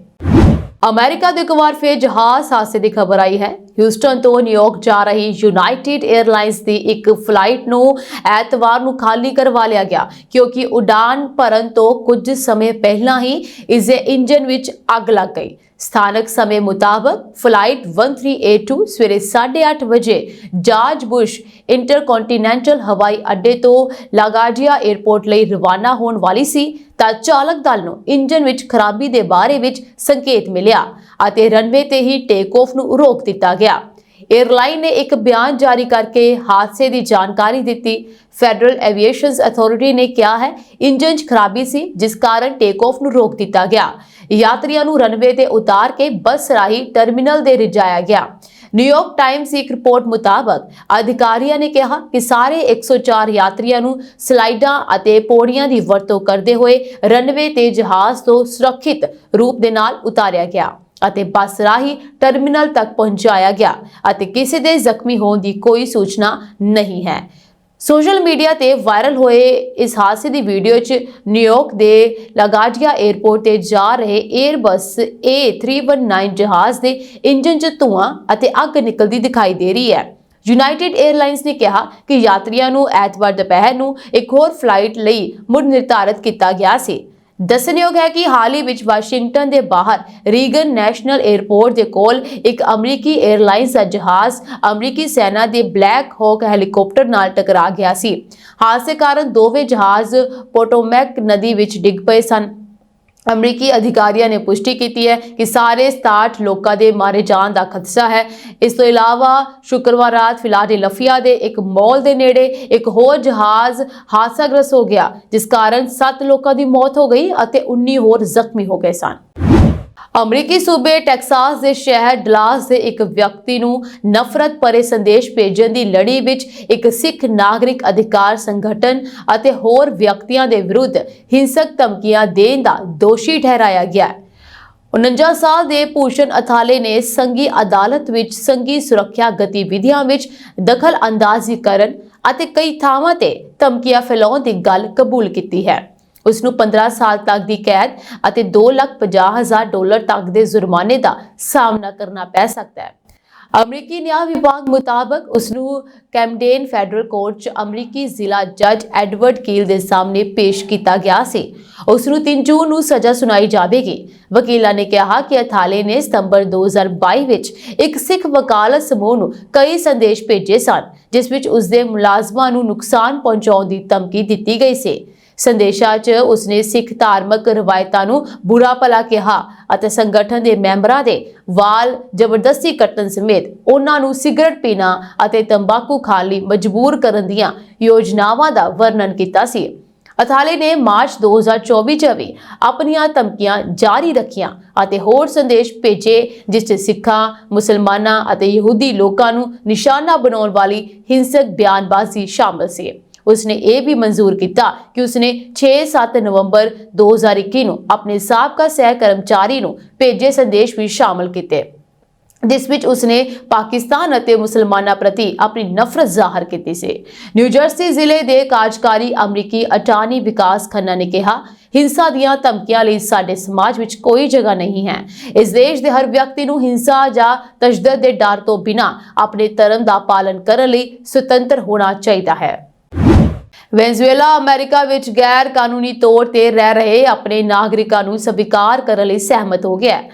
ਅਮਰੀਕਾ ਤੋਂ ਇੱਕ ਵਾਰ ਫਿਰ ਜਹਾਜ਼ ਹਾਦਸੇ ਦੀ ਖਬਰ ਆਈ ਹੈ। ਹਿਊਸਟਨ ਤੋਂ ਨਿਊਯਾਰਕ ਜਾ ਰਹੀ ਯੂਨਾਈਟਿਡ 에ਅਰਲਾਈਨਸ ਦੀ ਇੱਕ ਫਲਾਈਟ ਨੂੰ ਐਤਵਾਰ ਨੂੰ ਖਾਲੀ ਕਰਵਾ ਲਿਆ ਗਿਆ ਕਿਉਂਕਿ ਉਡਾਨ ਭਰਨ ਤੋਂ ਕੁਝ ਸਮੇਂ ਪਹਿਲਾਂ ਹੀ ਇਸ ਦੇ ਇੰਜਨ ਵਿੱਚ ਅੱਗ ਲੱਗ ਗਈ। ਸਥਾਨਕ ਸਮੇਂ ਮੁਤਾਬਕ ਫਲਾਈਟ 1382 ਸਵੇਰੇ 8:30 ਵਜੇ ਜਾਰਜ ਬੁਸ਼ ਇੰਟਰਕੌਂਟੀਨੈਂਟਲ ਹਵਾਈ ਅੱਡੇ ਤੋਂ ਲਾਗਾਰਡੀਆ 에ਅਰਪੋਰਟ ਲਈ ਰਵਾਨਾ ਹੋਣ ਵਾਲੀ ਸੀ ਤਾਂ ਚਾਲਕ ਦਲ ਨੂੰ ਇੰਜਨ ਵਿੱਚ ਖਰਾਬੀ ਦੇ ਬਾਰੇ ਵਿੱਚ ਸੰਕੇਤ ਮਿਲਿਆ ਅਤੇ ਰਨਵੇ ਤੇ ਹੀ ਟੇਕ ਆਫ ਨੂੰ ਰੋਕ ਦਿੱਤਾ ਗਿਆ। 에ਅਰਲਾਈਨ ਨੇ ਇੱਕ ਬਿਆਨ ਜਾਰੀ ਕਰਕੇ ਹਾਦਸੇ ਦੀ ਜਾਣਕਾਰੀ ਦਿੱਤੀ। ਫੈਡਰਲ ਐਵੀਏਸ਼ਨ ਅਥਾਰਟੀ ਨੇ ਕਿਹਾ ਹੈ ਇੰਜਨ 'ਚ ਖਰਾਬੀ ਸੀ ਜਿਸ ਕਾਰਨ ਟੇਕ ਆਫ ਨੂੰ ਰੋਕ ਦਿੱਤਾ ਗਿਆ। ਯਾਤਰੀਆਂ ਨੂੰ ਰਨਵੇ ਤੇ ਉਤਾਰ ਕੇ ਬੱਸ ਰਾਹੀਂ ਟਰਮੀਨਲ ਦੇ ਲਿਜਾਇਆ ਗਿਆ। ਨਿਊਯਾਰਕ ਟਾਈਮਜ਼ ਦੀ ਇੱਕ ਰਿਪੋਰਟ ਮੁਤਾਬਕ ਅਧਿਕਾਰੀਆਂ ਨੇ ਕਿਹਾ ਕਿ ਸਾਰੇ 104 ਯਾਤਰੀਆਂ ਨੂੰ ਸਲਾਈਡਾਂ ਅਤੇ ਪੌੜੀਆਂ ਦੀ ਵਰਤੋਂ ਕਰਦੇ ਹੋਏ ਰਨਵੇ ਤੇ ਜਹਾਜ਼ ਤੋਂ ਸੁਰੱਖਿਅਤ ਰੂਪ ਦੇ ਨਾਲ ਉਤਾਰਿਆ ਗਿਆ ਅਤੇ ਬੱਸ ਰਾਹੀਂ ਟਰਮੀਨਲ ਤੱਕ ਪਹੁੰਚਾਇਆ ਗਿਆ ਅਤੇ ਕਿਸੇ ਦੇ ਜ਼ਖਮੀ ਹੋਣ ਦੀ ਕੋਈ ਸੂਚਨਾ ਨਹੀਂ ਹੈ। ਸੋਸ਼ਲ ਮੀਡੀਆ ਤੇ ਵਾਇਰਲ ਹੋਏ ਇਸ ਹਾਦਸੇ ਦੀ ਵੀਡੀਓ 'ਚ ਨਿਊਯਾਰਕ ਦੇ ਲਾਗਾਰਡੀਆ 에ਅਰਪੋਰਟ ਤੇ ਜਾ ਰਹੇ 에ਅਰਬਸ A319 ਜਹਾਜ਼ ਦੇ ਇੰਜਨ 'ਚ ਧੂਆਂ ਅਤੇ ਅੱਗ ਨਿਕਲਦੀ ਦਿਖਾਈ ਦੇ ਰਹੀ ਹੈ। ਯੂਨਾਈਟਿਡ 에ਅਰਲਾਈਨਸ ਨੇ ਕਿਹਾ ਕਿ ਯਾਤਰੀਆਂ ਨੂੰ ਐਤਵਾਰ ਦੁਪਹਿਰ ਨੂੰ ਇੱਕ ਹੋਰ ਫਲਾਈਟ ਲਈ ਮੁੜ ਨਿਰਧਾਰਤ ਕੀਤਾ ਗਿਆ ਸੀ। ਦੱਸਣਯੋਗ ਹੈ ਕਿ ਹਾਲ ਹੀ ਵਿੱਚ ਵਾਸ਼ਿੰਗਟਨ ਦੇ ਬਾਹਰ ਰੀਗਨ ਨੈਸ਼ਨਲ 에ਅਰਪੋਰਟ ਦੇ ਕੋਲ ਇੱਕ ਅਮਰੀਕੀ 에ਅਰਲਾਈਨਸ ਦਾ ਜਹਾਜ਼ ਅਮਰੀਕੀ ਸੈਨਾ ਦੇ ਬਲੈਕ ਹੌਕ ਹੈਲੀਕਾਪਟਰ ਨਾਲ ਟਕਰਾ ਗਿਆ ਸੀ। ਹਾਦਸੇ ਕਾਰਨ ਦੋਵੇਂ ਜਹਾਜ਼ ਪੋਟੋਮੈਕ ਨਦੀ ਵਿੱਚ ਡਿੱਗ ਪਏ ਸਨ। ਅਮਰੀਕੀ ਅਧਿਕਾਰੀਆਂ ਨੇ ਪੁਸ਼ਟੀ ਕੀਤੀ ਹੈ ਕਿ ਸਾਰੇ 67 ਲੋਕਾਂ ਦੇ ਮਾਰੇ ਜਾਣ ਦਾ ਖਦਸ਼ਾ ਹੈ। ਇਸ ਤੋਂ ਇਲਾਵਾ ਸ਼ੁੱਕਰਵਾਰ ਰਾਤ ਫਿਲਾਡੈਲਫੀਆ ਦੇ ਇੱਕ ਮਾਲ ਦੇ ਨੇੜੇ ਇੱਕ ਹੋਰ ਜਹਾਜ਼ ਹਾਦਸਾਗ੍ਰਸਤ ਹੋ ਗਿਆ, ਜਿਸ ਕਾਰਨ 7 ਲੋਕਾਂ ਦੀ ਮੌਤ ਹੋ ਗਈ ਅਤੇ 19 ਹੋਰ ਜ਼ਖਮੀ ਹੋ ਗਏ ਸਨ। ਅਮਰੀਕੀ ਸੂਬੇ ਟੈਕਸਾਸ ਦੇ ਸ਼ਹਿਰ ਡਲਾਸ ਦੇ ਇੱਕ ਵਿਅਕਤੀ ਨੂੰ ਨਫ਼ਰਤ ਭਰੇ ਸੰਦੇਸ਼ ਭੇਜਣ ਦੀ ਲੜੀ ਵਿੱਚ ਇੱਕ ਸਿੱਖ ਨਾਗਰਿਕ ਅਧਿਕਾਰ ਸੰਗਠਨ ਅਤੇ ਹੋਰ ਵਿਅਕਤੀਆਂ ਦੇ ਵਿਰੁੱਧ ਹਿੰਸਕ ਧਮਕੀਆਂ ਦੇਣ ਦਾ ਦੋਸ਼ੀ ਠਹਿਰਾਇਆ ਗਿਆ। 49 ਸਾਲ ਦੇ ਭੂਸ਼ਣ ਅਥਾਲੇ ਨੇ ਸੰਘੀ ਅਦਾਲਤ ਵਿੱਚ ਸੰਘੀ ਸੁਰੱਖਿਆ ਗਤੀਵਿਧੀਆਂ ਵਿੱਚ ਦਖਲ ਅੰਦਾਜ਼ੀ ਕਰਨ ਅਤੇ ਕਈ ਥਾਵਾਂ ਤੇ ਧਮਕੀਆਂ ਫੈਲਾਉਣ ਦੀ ਗੱਲ ਕਬੂਲ ਕੀਤੀ ਹੈ। ਉਸ ਨੂੰ 15 ਸਾਲ ਤੱਕ ਦੀ ਕੈਦ ਅਤੇ $2,50,000 ਤੱਕ ਦੇ ਜੁਰਮਾਨੇ ਦਾ ਸਾਹਮਣਾ ਕਰਨਾ ਪੈ ਸਕਦਾ ਹੈ। ਅਮਰੀਕੀ ਨਿਆਂ ਵਿਭਾਗ ਮੁਤਾਬਕ ਉਸ ਨੂੰ ਕੈਮਡੇਨ ਫੈਡਰਲ ਕੋਰਟ 'ਚ ਅਮਰੀਕੀ ਜ਼ਿਲ੍ਹਾ ਜੱਜ ਐਡਵਰਡ ਕੀਲ ਦੇ ਸਾਹਮਣੇ ਪੇਸ਼ ਕੀਤਾ ਗਿਆ ਸੀ। ਉਸ ਨੂੰ 3 ਜੂਨ ਨੂੰ ਸਜ਼ਾ ਸੁਣਾਈ ਜਾਵੇਗੀ। ਵਕੀਲਾਂ ਨੇ ਕਿਹਾ ਕਿ ਅਥਾਲੇ ਨੇ ਸਤੰਬਰ 2022 ਵਿੱਚ ਇੱਕ ਸਿੱਖ ਵਕਾਲਤ ਸਮੂਹ ਨੂੰ ਕਈ ਸੰਦੇਸ਼ ਭੇਜੇ ਸਨ, ਜਿਸ ਵਿੱਚ ਉਸ ਦੇ ਮੁਲਾਜ਼ਮਾਂ ਨੂੰ ਨੁਕਸਾਨ ਪਹੁੰਚਾਉਣ ਦੀ ਧਮਕੀ ਦਿੱਤੀ ਗਈ ਸੀ। ਸੰਦੇਸ਼ਾਂ 'ਚ ਉਸਨੇ ਸਿੱਖ ਧਾਰਮਿਕ ਰਵਾਇਤਾਂ ਨੂੰ ਬੁਰਾ ਭਲਾ ਕਿਹਾ ਅਤੇ ਸੰਗਠਨ ਦੇ ਮੈਂਬਰਾਂ ਦੇ ਵਾਲ ਜ਼ਬਰਦਸਤੀ ਕੱਟਣ ਸਮੇਤ ਉਹਨਾਂ ਨੂੰ ਸਿਗਰਟ ਪੀਣਾ ਅਤੇ ਤੰਬਾਕੂ ਖਾਣ ਲਈ ਮਜਬੂਰ ਕਰਨ ਦੀਆਂ ਯੋਜਨਾਵਾਂ ਦਾ ਵਰਣਨ ਕੀਤਾ ਸੀ। ਅਥਾਲੇ ਨੇ ਮਾਰਚ 2024 ਚ ਵੀ ਆਪਣੀਆਂ ਧਮਕੀਆਂ ਜਾਰੀ ਰੱਖੀਆਂ ਅਤੇ ਹੋਰ ਸੰਦੇਸ਼ ਭੇਜੇ, ਜਿਸ 'ਚ ਸਿੱਖਾਂ, ਮੁਸਲਮਾਨਾਂ ਅਤੇ ਯਹੂਦੀ ਲੋਕਾਂ ਨੂੰ ਨਿਸ਼ਾਨਾ ਬਣਾਉਣ ਵਾਲੀ ਹਿੰਸਕ ਬਿਆਨਬਾਜ਼ੀ ਸ਼ਾਮਲ ਸੀ। ਉਸਨੇ ਇਹ ਵੀ ਮਨਜ਼ੂਰ ਕੀਤਾ ਕਿ ਉਸਨੇ 6-7 ਨਵੰਬਰ 2021 ਨੂੰ ਆਪਣੇ ਸਾਬਕਾ ਸਹਿ ਕਰਮਚਾਰੀ ਨੂੰ ਭੇਜੇ ਸੰਦੇਸ਼ ਵੀ ਸ਼ਾਮਲ ਕੀਤੇ, ਜਿਸ ਵਿੱਚ ਉਸਨੇ ਪਾਕਿਸਤਾਨ ਅਤੇ ਮੁਸਲਮਾਨਾਂ ਪ੍ਰਤੀ ਆਪਣੀ ਨਫ਼ਰਤ ਜ਼ਾਹਰ ਕੀਤੀ ਸੀ। ਨਿਊ ਜਰਸੀ ਜ਼ਿਲ੍ਹੇ ਦੇ ਕਾਰਜਕਾਰੀ ਅਮਰੀਕੀ ਅਟਾਰਨੀ ਵਿਕਾਸ ਖੰਨਾ ਨੇ ਕਿਹਾ, ਹਿੰਸਾ ਦੀਆਂ ਧਮਕੀਆਂ ਲਈ ਸਾਡੇ ਸਮਾਜ ਵਿੱਚ ਕੋਈ ਜਗ੍ਹਾ ਨਹੀਂ ਹੈ। ਇਸ ਦੇਸ਼ ਦੇ ਹਰ ਵਿਅਕਤੀ ਨੂੰ ਹਿੰਸਾ ਜਾਂ ਤਸ਼ੱਦਦ ਦੇ ਡਰ ਤੋਂ ਬਿਨਾਂ ਆਪਣੇ ਧਰਮ ਦਾ ਪਾਲਣ ਕਰਨ ਲਈ ਸੁਤੰਤਰ ਹੋਣਾ ਚਾਹੀਦਾ ਹੈ। ਵੈਨਜ਼ੂਏਲਾ ਅਮਰੀਕਾ ਵਿੱਚ ਗੈਰ ਕਾਨੂੰਨੀ ਤੌਰ ਤੇ ਰਹਿ ਰਹੇ ਆਪਣੇ ਨਾਗਰਿਕਾਂ ਨੂੰ ਸਵੀਕਾਰ ਕਰਨ ਲਈ ਸਹਿਮਤ ਹੋ ਗਿਆ ਹੈ।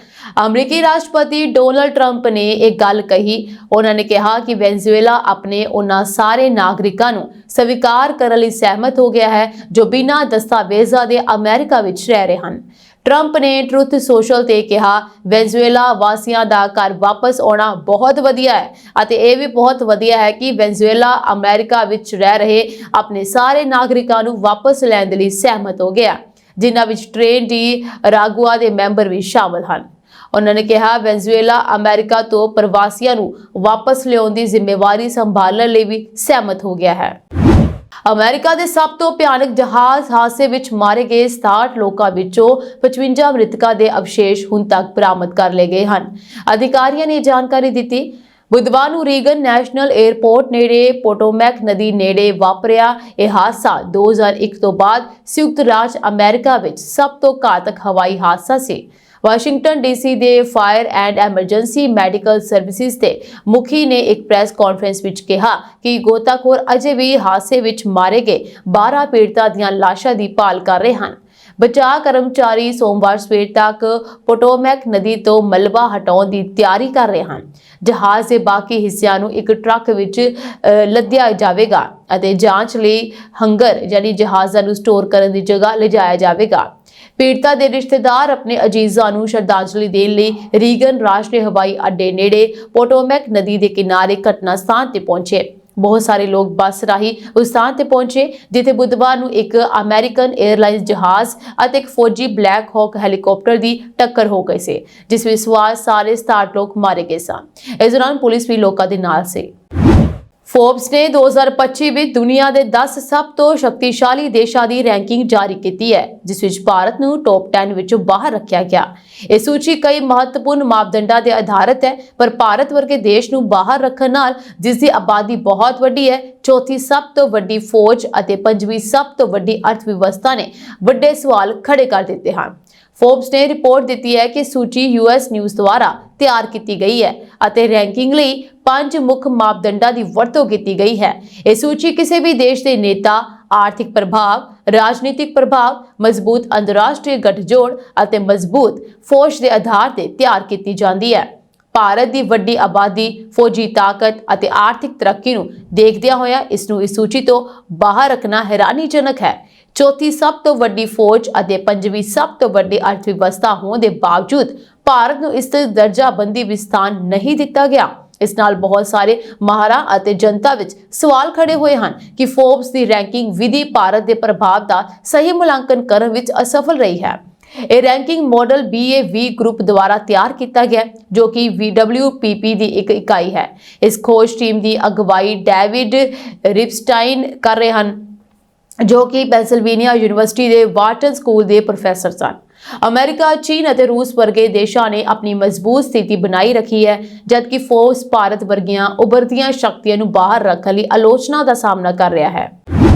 ਅਮਰੀਕੀ ਰਾਸ਼ਟਰਪਤੀ ਡੋਨਾਲਡ ਟਰੰਪ ਨੇ ਇਹ ਗੱਲ ਕਹੀ। ਉਹਨਾਂ ਨੇ ਕਿਹਾ ਕਿ ਵੈਨਜ਼ੂਏਲਾ ਆਪਣੇ ਉਹਨਾਂ ਸਾਰੇ ਨਾਗਰਿਕਾਂ ਨੂੰ ਸਵੀਕਾਰ ਕਰਨ ਲਈ ਸਹਿਮਤ ਹੋ ਗਿਆ ਹੈ ਜੋ ਬਿਨਾਂ ਦਸਤਾਵੇਜ਼ਾਂ ਦੇ ਅਮਰੀਕਾ ਵਿੱਚ ਰਹਿ ਰਹੇ ਹਨ। ਟਰੰਪ ਨੇ ਟਰੁਥ ਸੋਸ਼ਲ ਤੇ ਕਿਹਾ, ਵੈਨਜ਼ੂਏਲਾ ਵਾਸੀਆਂ ਦਾ ਘਰ ਵਾਪਸ ਆਉਣਾ ਬਹੁਤ ਵਧੀਆ ਹੈ ਅਤੇ ਇਹ ਵੀ ਬਹੁਤ ਵਧੀਆ ਹੈ ਕਿ ਵੈਨਜ਼ੂਏਲਾ ਅਮਰੀਕਾ ਵਿੱਚ ਰਹਿ ਰਹੇ ਆਪਣੇ ਸਾਰੇ ਨਾਗਰਿਕਾਂ ਨੂੰ ਵਾਪਸ ਲੈਣ ਦੇ ਲਈ ਸਹਿਮਤ ਹੋ ਗਿਆ, ਜਿਨ੍ਹਾਂ ਵਿੱਚ ਟ੍ਰੇਨ ਡੀ ਰਾਗੂਆ ਦੇ ਮੈਂਬਰ ਵੀ ਸ਼ਾਮਲ ਹਨ। ਉਹਨਾਂ ਨੇ ਕਿਹਾ, ਵੈਨਜ਼ੂਏਲਾ ਅਮਰੀਕਾ ਤੋਂ ਪ੍ਰਵਾਸੀਆਂ ਨੂੰ ਵਾਪਸ ਲਿਆਉਣ ਦੀ ਜ਼ਿੰਮੇਵਾਰੀ ਸੰਭਾਲਣ ਲਈ ਵੀ ਸਹਿਮਤ ਹੋ ਗਿਆ ਹੈ। ਅਮਰੀਕਾ ਦੇ ਸਭ ਤੋਂ ਭਿਆਨਕ ਜਹਾਜ਼ ਹਾਦਸੇ ਵਿੱਚ ਮਾਰੇ ਗਏ 67 ਲੋਕਾਂ ਵਿੱਚੋਂ 55 ਮ੍ਰਿਤਕਾਂ ਦੇ ਅਵਸ਼ੇਸ਼ ਹੁਣ ਤੱਕ ਬਰਾਮਦ ਕਰ ਲਏ ਗਏ ਹਨ। ਅਧਿਕਾਰੀਆਂ ਨੇ ਜਾਣਕਾਰੀ ਦਿੱਤੀ। ਬੁੱਧਵਾਰ ਨੂੰ ਰੀਗਨ ਨੈਸ਼ਨਲ 에ਅਰਪੋਰਟ ਨੇੜੇ ਪੋਟੋਮੈਕ ਨਦੀ ਨੇੜੇ ਵਾਪਰਿਆ ਇਹ ਹਾਦਸਾ 2001 ਤੋਂ ਬਾਅਦ ਸੰਯੁਕਤ ਰਾਜ ਅਮਰੀਕਾ ਵਿੱਚ ਸਭ ਤੋਂ ਘਾਤਕ ਹਵਾਈ ਹਾਦਸਾ ਸੀ। ਵਾਸ਼ਿੰਗਟਨ ਡੀਸੀ ਦੇ fire and emergency medical services ਦੇ ਮੁਖੀ ਨੇ ਇੱਕ ਪ੍ਰੈਸ ਕਾਨਫਰੰਸ ਵਿੱਚ ਕਿਹਾ ਕਿ ਗੋਤਾਖੋਰ ਅਜੇ ਵੀ ਹਾਦਸੇ ਵਿੱਚ ਮਾਰੇ ਗਏ 12 ਪੀੜਤਾਂ ਦੀਆਂ ਲਾਸ਼ਾਂ ਦੀ ਭਾਲ ਕਰ ਰਹੇ ਹਨ। ਬਚਾਅ ਕਰਮਚਾਰੀ ਸੋਮਵਾਰ ਸਵੇਰ ਤੱਕ ਪੋਟੋਮੈਕ ਨਦੀ ਤੋਂ ਮਲਬਾ ਹਟਾਉਣ ਦੀ ਤਿਆਰੀ ਕਰ ਰਹੇ ਹਨ। ਜਹਾਜ਼ ਦੇ ਬਾਕੀ ਹਿੱਸਿਆਂ ਨੂੰ ਇੱਕ ਟਰੱਕ ਵਿੱਚ ਲੱਦਿਆ ਜਾਵੇਗਾ ਅਤੇ ਜਾਂਚ ਲਈ ਹੰਗਰ ਯਾਨੀ ਜਹਾਜ਼ਾਂ ਨੂੰ ਸਟੋਰ ਕਰਨ ਦੀ ਜਗ੍ਹਾ ਲਿਜਾਇਆ ਜਾਵੇਗਾ। ਪੀੜਤਾ ਦੇ ਰਿਸ਼ਤੇਦਾਰ ਆਪਣੇ ਅਜੀਜ਼ਾਂ ਨੂੰ ਸ਼ਰਧਾਂਜਲੀ ਦੇਣ ਲਈ ਰੀਗਨ ਰਾਸ਼ਟਰੀ ਹਵਾਈ ਅੱਡੇ ਨੇੜੇ ਪੋਟੋਮੈਕ ਨਦੀ ਦੇ ਕਿਨਾਰੇ ਘਟਨਾ ਸਥਾਨ ਤੇ ਪਹੁੰਚੇ। ਬਹੁਤ ਸਾਰੇ ਲੋਕ ਬੱਸ ਰਾਹੀਂ ਉਸ ਸਥਾਨ ਤੇ ਪਹੁੰਚੇ ਜਿੱਥੇ ਬੁੱਧਵਾਰ ਨੂੰ ਇੱਕ ਅਮਰੀਕਨ 에ਅਰਲਾਈਨਸ ਜਹਾਜ਼ ਅਤੇ ਇੱਕ ਫੌਜੀ ਬਲੈਕ ਹੌਕ ਹੈਲੀਕਾਪਟਰ ਦੀ ਟੱਕਰ ਹੋ ਗਈ ਸੀ, ਜਿਸ ਵਿੱਚ ਸਵਾਰ ਸਾਰੇ 67 ਲੋਕ ਮਾਰੇ ਗਏ ਸਨ। ਇਸ ਦੌਰਾਨ ਪੁਲਿਸ ਵੀ ਲੋਕਾਂ ਦੇ ਨਾਲ ਸੀ। ਫੋਰਬਸ ਨੇ 2025 ਵਿੱਚ ਦੁਨੀਆ ਦੇ 10 ਸਭ ਤੋਂ ਸ਼ਕਤੀਸ਼ਾਲੀ ਦੇਸ਼ਾਂ ਦੀ ਰੈਂਕਿੰਗ ਜਾਰੀ ਕੀਤੀ ਹੈ, ਜਿਸ ਵਿੱਚ ਭਾਰਤ ਨੂੰ ਟੌਪ 10 ਵਿੱਚੋਂ ਬਾਹਰ ਰੱਖਿਆ ਗਿਆ। ਇਹ ਸੂਚੀ ਕਈ ਮਹੱਤਵਪੂਰਨ ਮਾਪਦੰਡਾਂ ਤੇ ਆਧਾਰਿਤ ਹੈ, ਪਰ ਭਾਰਤ ਵਰਗੇ ਦੇਸ਼ ਨੂੰ ਬਾਹਰ ਰੱਖਣ ਨਾਲ ਜਿਸ ਦੀ ਆਬਾਦੀ ਬਹੁਤ ਵੱਡੀ ਹੈ, ਚੌਥੀ ਸਭ ਤੋਂ ਵੱਡੀ ਫੌਜ ਅਤੇ ਪੰਜਵੀਂ ਸਭ ਤੋਂ ਵੱਡੀ ਅਰਥ ਵਿਵਸਥਾ ਨੇ ਵੱਡੇ ਸਵਾਲ ਖੜੇ ਕਰ ਦਿੱਤੇ ਹਨ। ਫੋਰਬਸ ਨੇ ਰਿਪੋਰਟ ਦਿੱਤੀ ਹੈ ਕਿ ਸੂਚੀ ਯੂਐਸ ਨਿਊਜ਼ ਦੁਆਰਾ ਤਿਆਰ ਕੀਤੀ ਗਈ ਹੈ ਅਤੇ ਰੈਂਕਿੰਗ ਲਈ 5 ਮੁੱਖ ਮਾਪਦੰਡਾਂ ਦੀ ਵਰਤੋਂ ਕੀਤੀ ਗਈ ਹੈ। ਇਹ ਸੂਚੀ ਕਿਸੇ ਵੀ ਦੇਸ਼ ਦੇ ਨੇਤਾ, ਆਰਥਿਕ ਪ੍ਰਭਾਵ, ਰਾਜਨੀਤਿਕ ਪ੍ਰਭਾਵ, ਮਜ਼ਬੂਤ ਅੰਤਰਰਾਸ਼ਟਰੀ ਗੱਠਜੋੜ ਅਤੇ ਮਜ਼ਬੂਤ ਫੌਜ ਦੇ ਆਧਾਰ ਤੇ ਤਿਆਰ ਕੀਤੀ ਜਾਂਦੀ ਹੈ। ਭਾਰਤ ਦੀ ਵੱਡੀ ਆਬਾਦੀ, ਫੌਜੀ ਤਾਕਤ ਅਤੇ ਆਰਥਿਕ ਤਰੱਕੀ ਨੂੰ ਦੇਖਦਿਆਂ ਹੋਇਆਂ ਇਸ ਨੂੰ ਇਸ ਸੂਚੀ ਤੋਂ ਬਾਹਰ ਰੱਖਣਾ ਹੈਰਾਨੀਜਨਕ ਹੈ। ਚੌਥੀ ਸਭ ਤੋਂ ਵੱਡੀ ਫੌਜ ਅਤੇ ਪੰਜਵੀਂ ਸਭ ਤੋਂ ਵੱਡੀ ਅਰਥ ਵਿਵਸਥਾ ਹੋਣ ਦੇ ਬਾਵਜੂਦ ਭਾਰਤ ਨੂੰ ਇਸ ਦਰਜਾਬੰਦੀ ਵਿੱਚ ਸਥਾਨ ਨਹੀਂ ਦਿੱਤਾ ਗਿਆ। ਇਸ ਨਾਲ ਬਹੁਤ ਸਾਰੇ ਮਾਹਰਾਂ ਅਤੇ ਜਨਤਾ ਵਿੱਚ ਸਵਾਲ ਖੜੇ ਹੋਏ ਹਨ ਕਿ ਫੋਰਬਸ ਦੀ ਰੈਂਕਿੰਗ ਵਿਧੀ ਭਾਰਤ ਦੇ ਪ੍ਰਭਾਵ ਦਾ ਸਹੀ ਮੁਲਾਂਕਣ ਕਰਨ ਵਿੱਚ ਅਸਫਲ ਰਹੀ ਹੈ। ਇਹ ਰੈਂਕਿੰਗ ਮਾਡਲ BAV ਗਰੁੱਪ ਦੁਆਰਾ ਤਿਆਰ ਕੀਤਾ ਗਿਆ ਜੋ ਕਿ VWPP ਦੀ ਇੱਕ ਇਕਾਈ ਹੈ। ਇਸ ਖੋਜ ਟੀਮ ਦੀ ਅਗਵਾਈ ਡੇਵਿਡ ਰਿਪਸਟਾਈਨ ਕਰ ਰਹੇ ਹਨ ਜੋ ਕਿ ਪੈਂਸਿਲਵੇਨੀਆ ਯੂਨੀਵਰਸਿਟੀ ਦੇ ਵਾਟਨ ਸਕੂਲ ਦੇ ਪ੍ਰੋਫੈਸਰ ਸਨ। ਅਮਰੀਕਾ, ਚੀਨ ਅਤੇ ਰੂਸ ਵਰਗੇ ਦੇਸ਼ਾਂ ਨੇ ਆਪਣੀ ਮਜ਼ਬੂਤ ਸਥਿਤੀ ਬਣਾਈ ਰੱਖੀ ਹੈ, ਜਦਕਿ ਫੋਰਬਸ ਭਾਰਤ ਵਰਗੀਆਂ ਉਭਰਦੀਆਂ ਸ਼ਕਤੀਆਂ ਨੂੰ ਬਾਹਰ ਰੱਖਣ ਲਈ ਆਲੋਚਨਾ ਦਾ ਸਾਹਮਣਾ ਕਰ ਰਿਹਾ ਹੈ।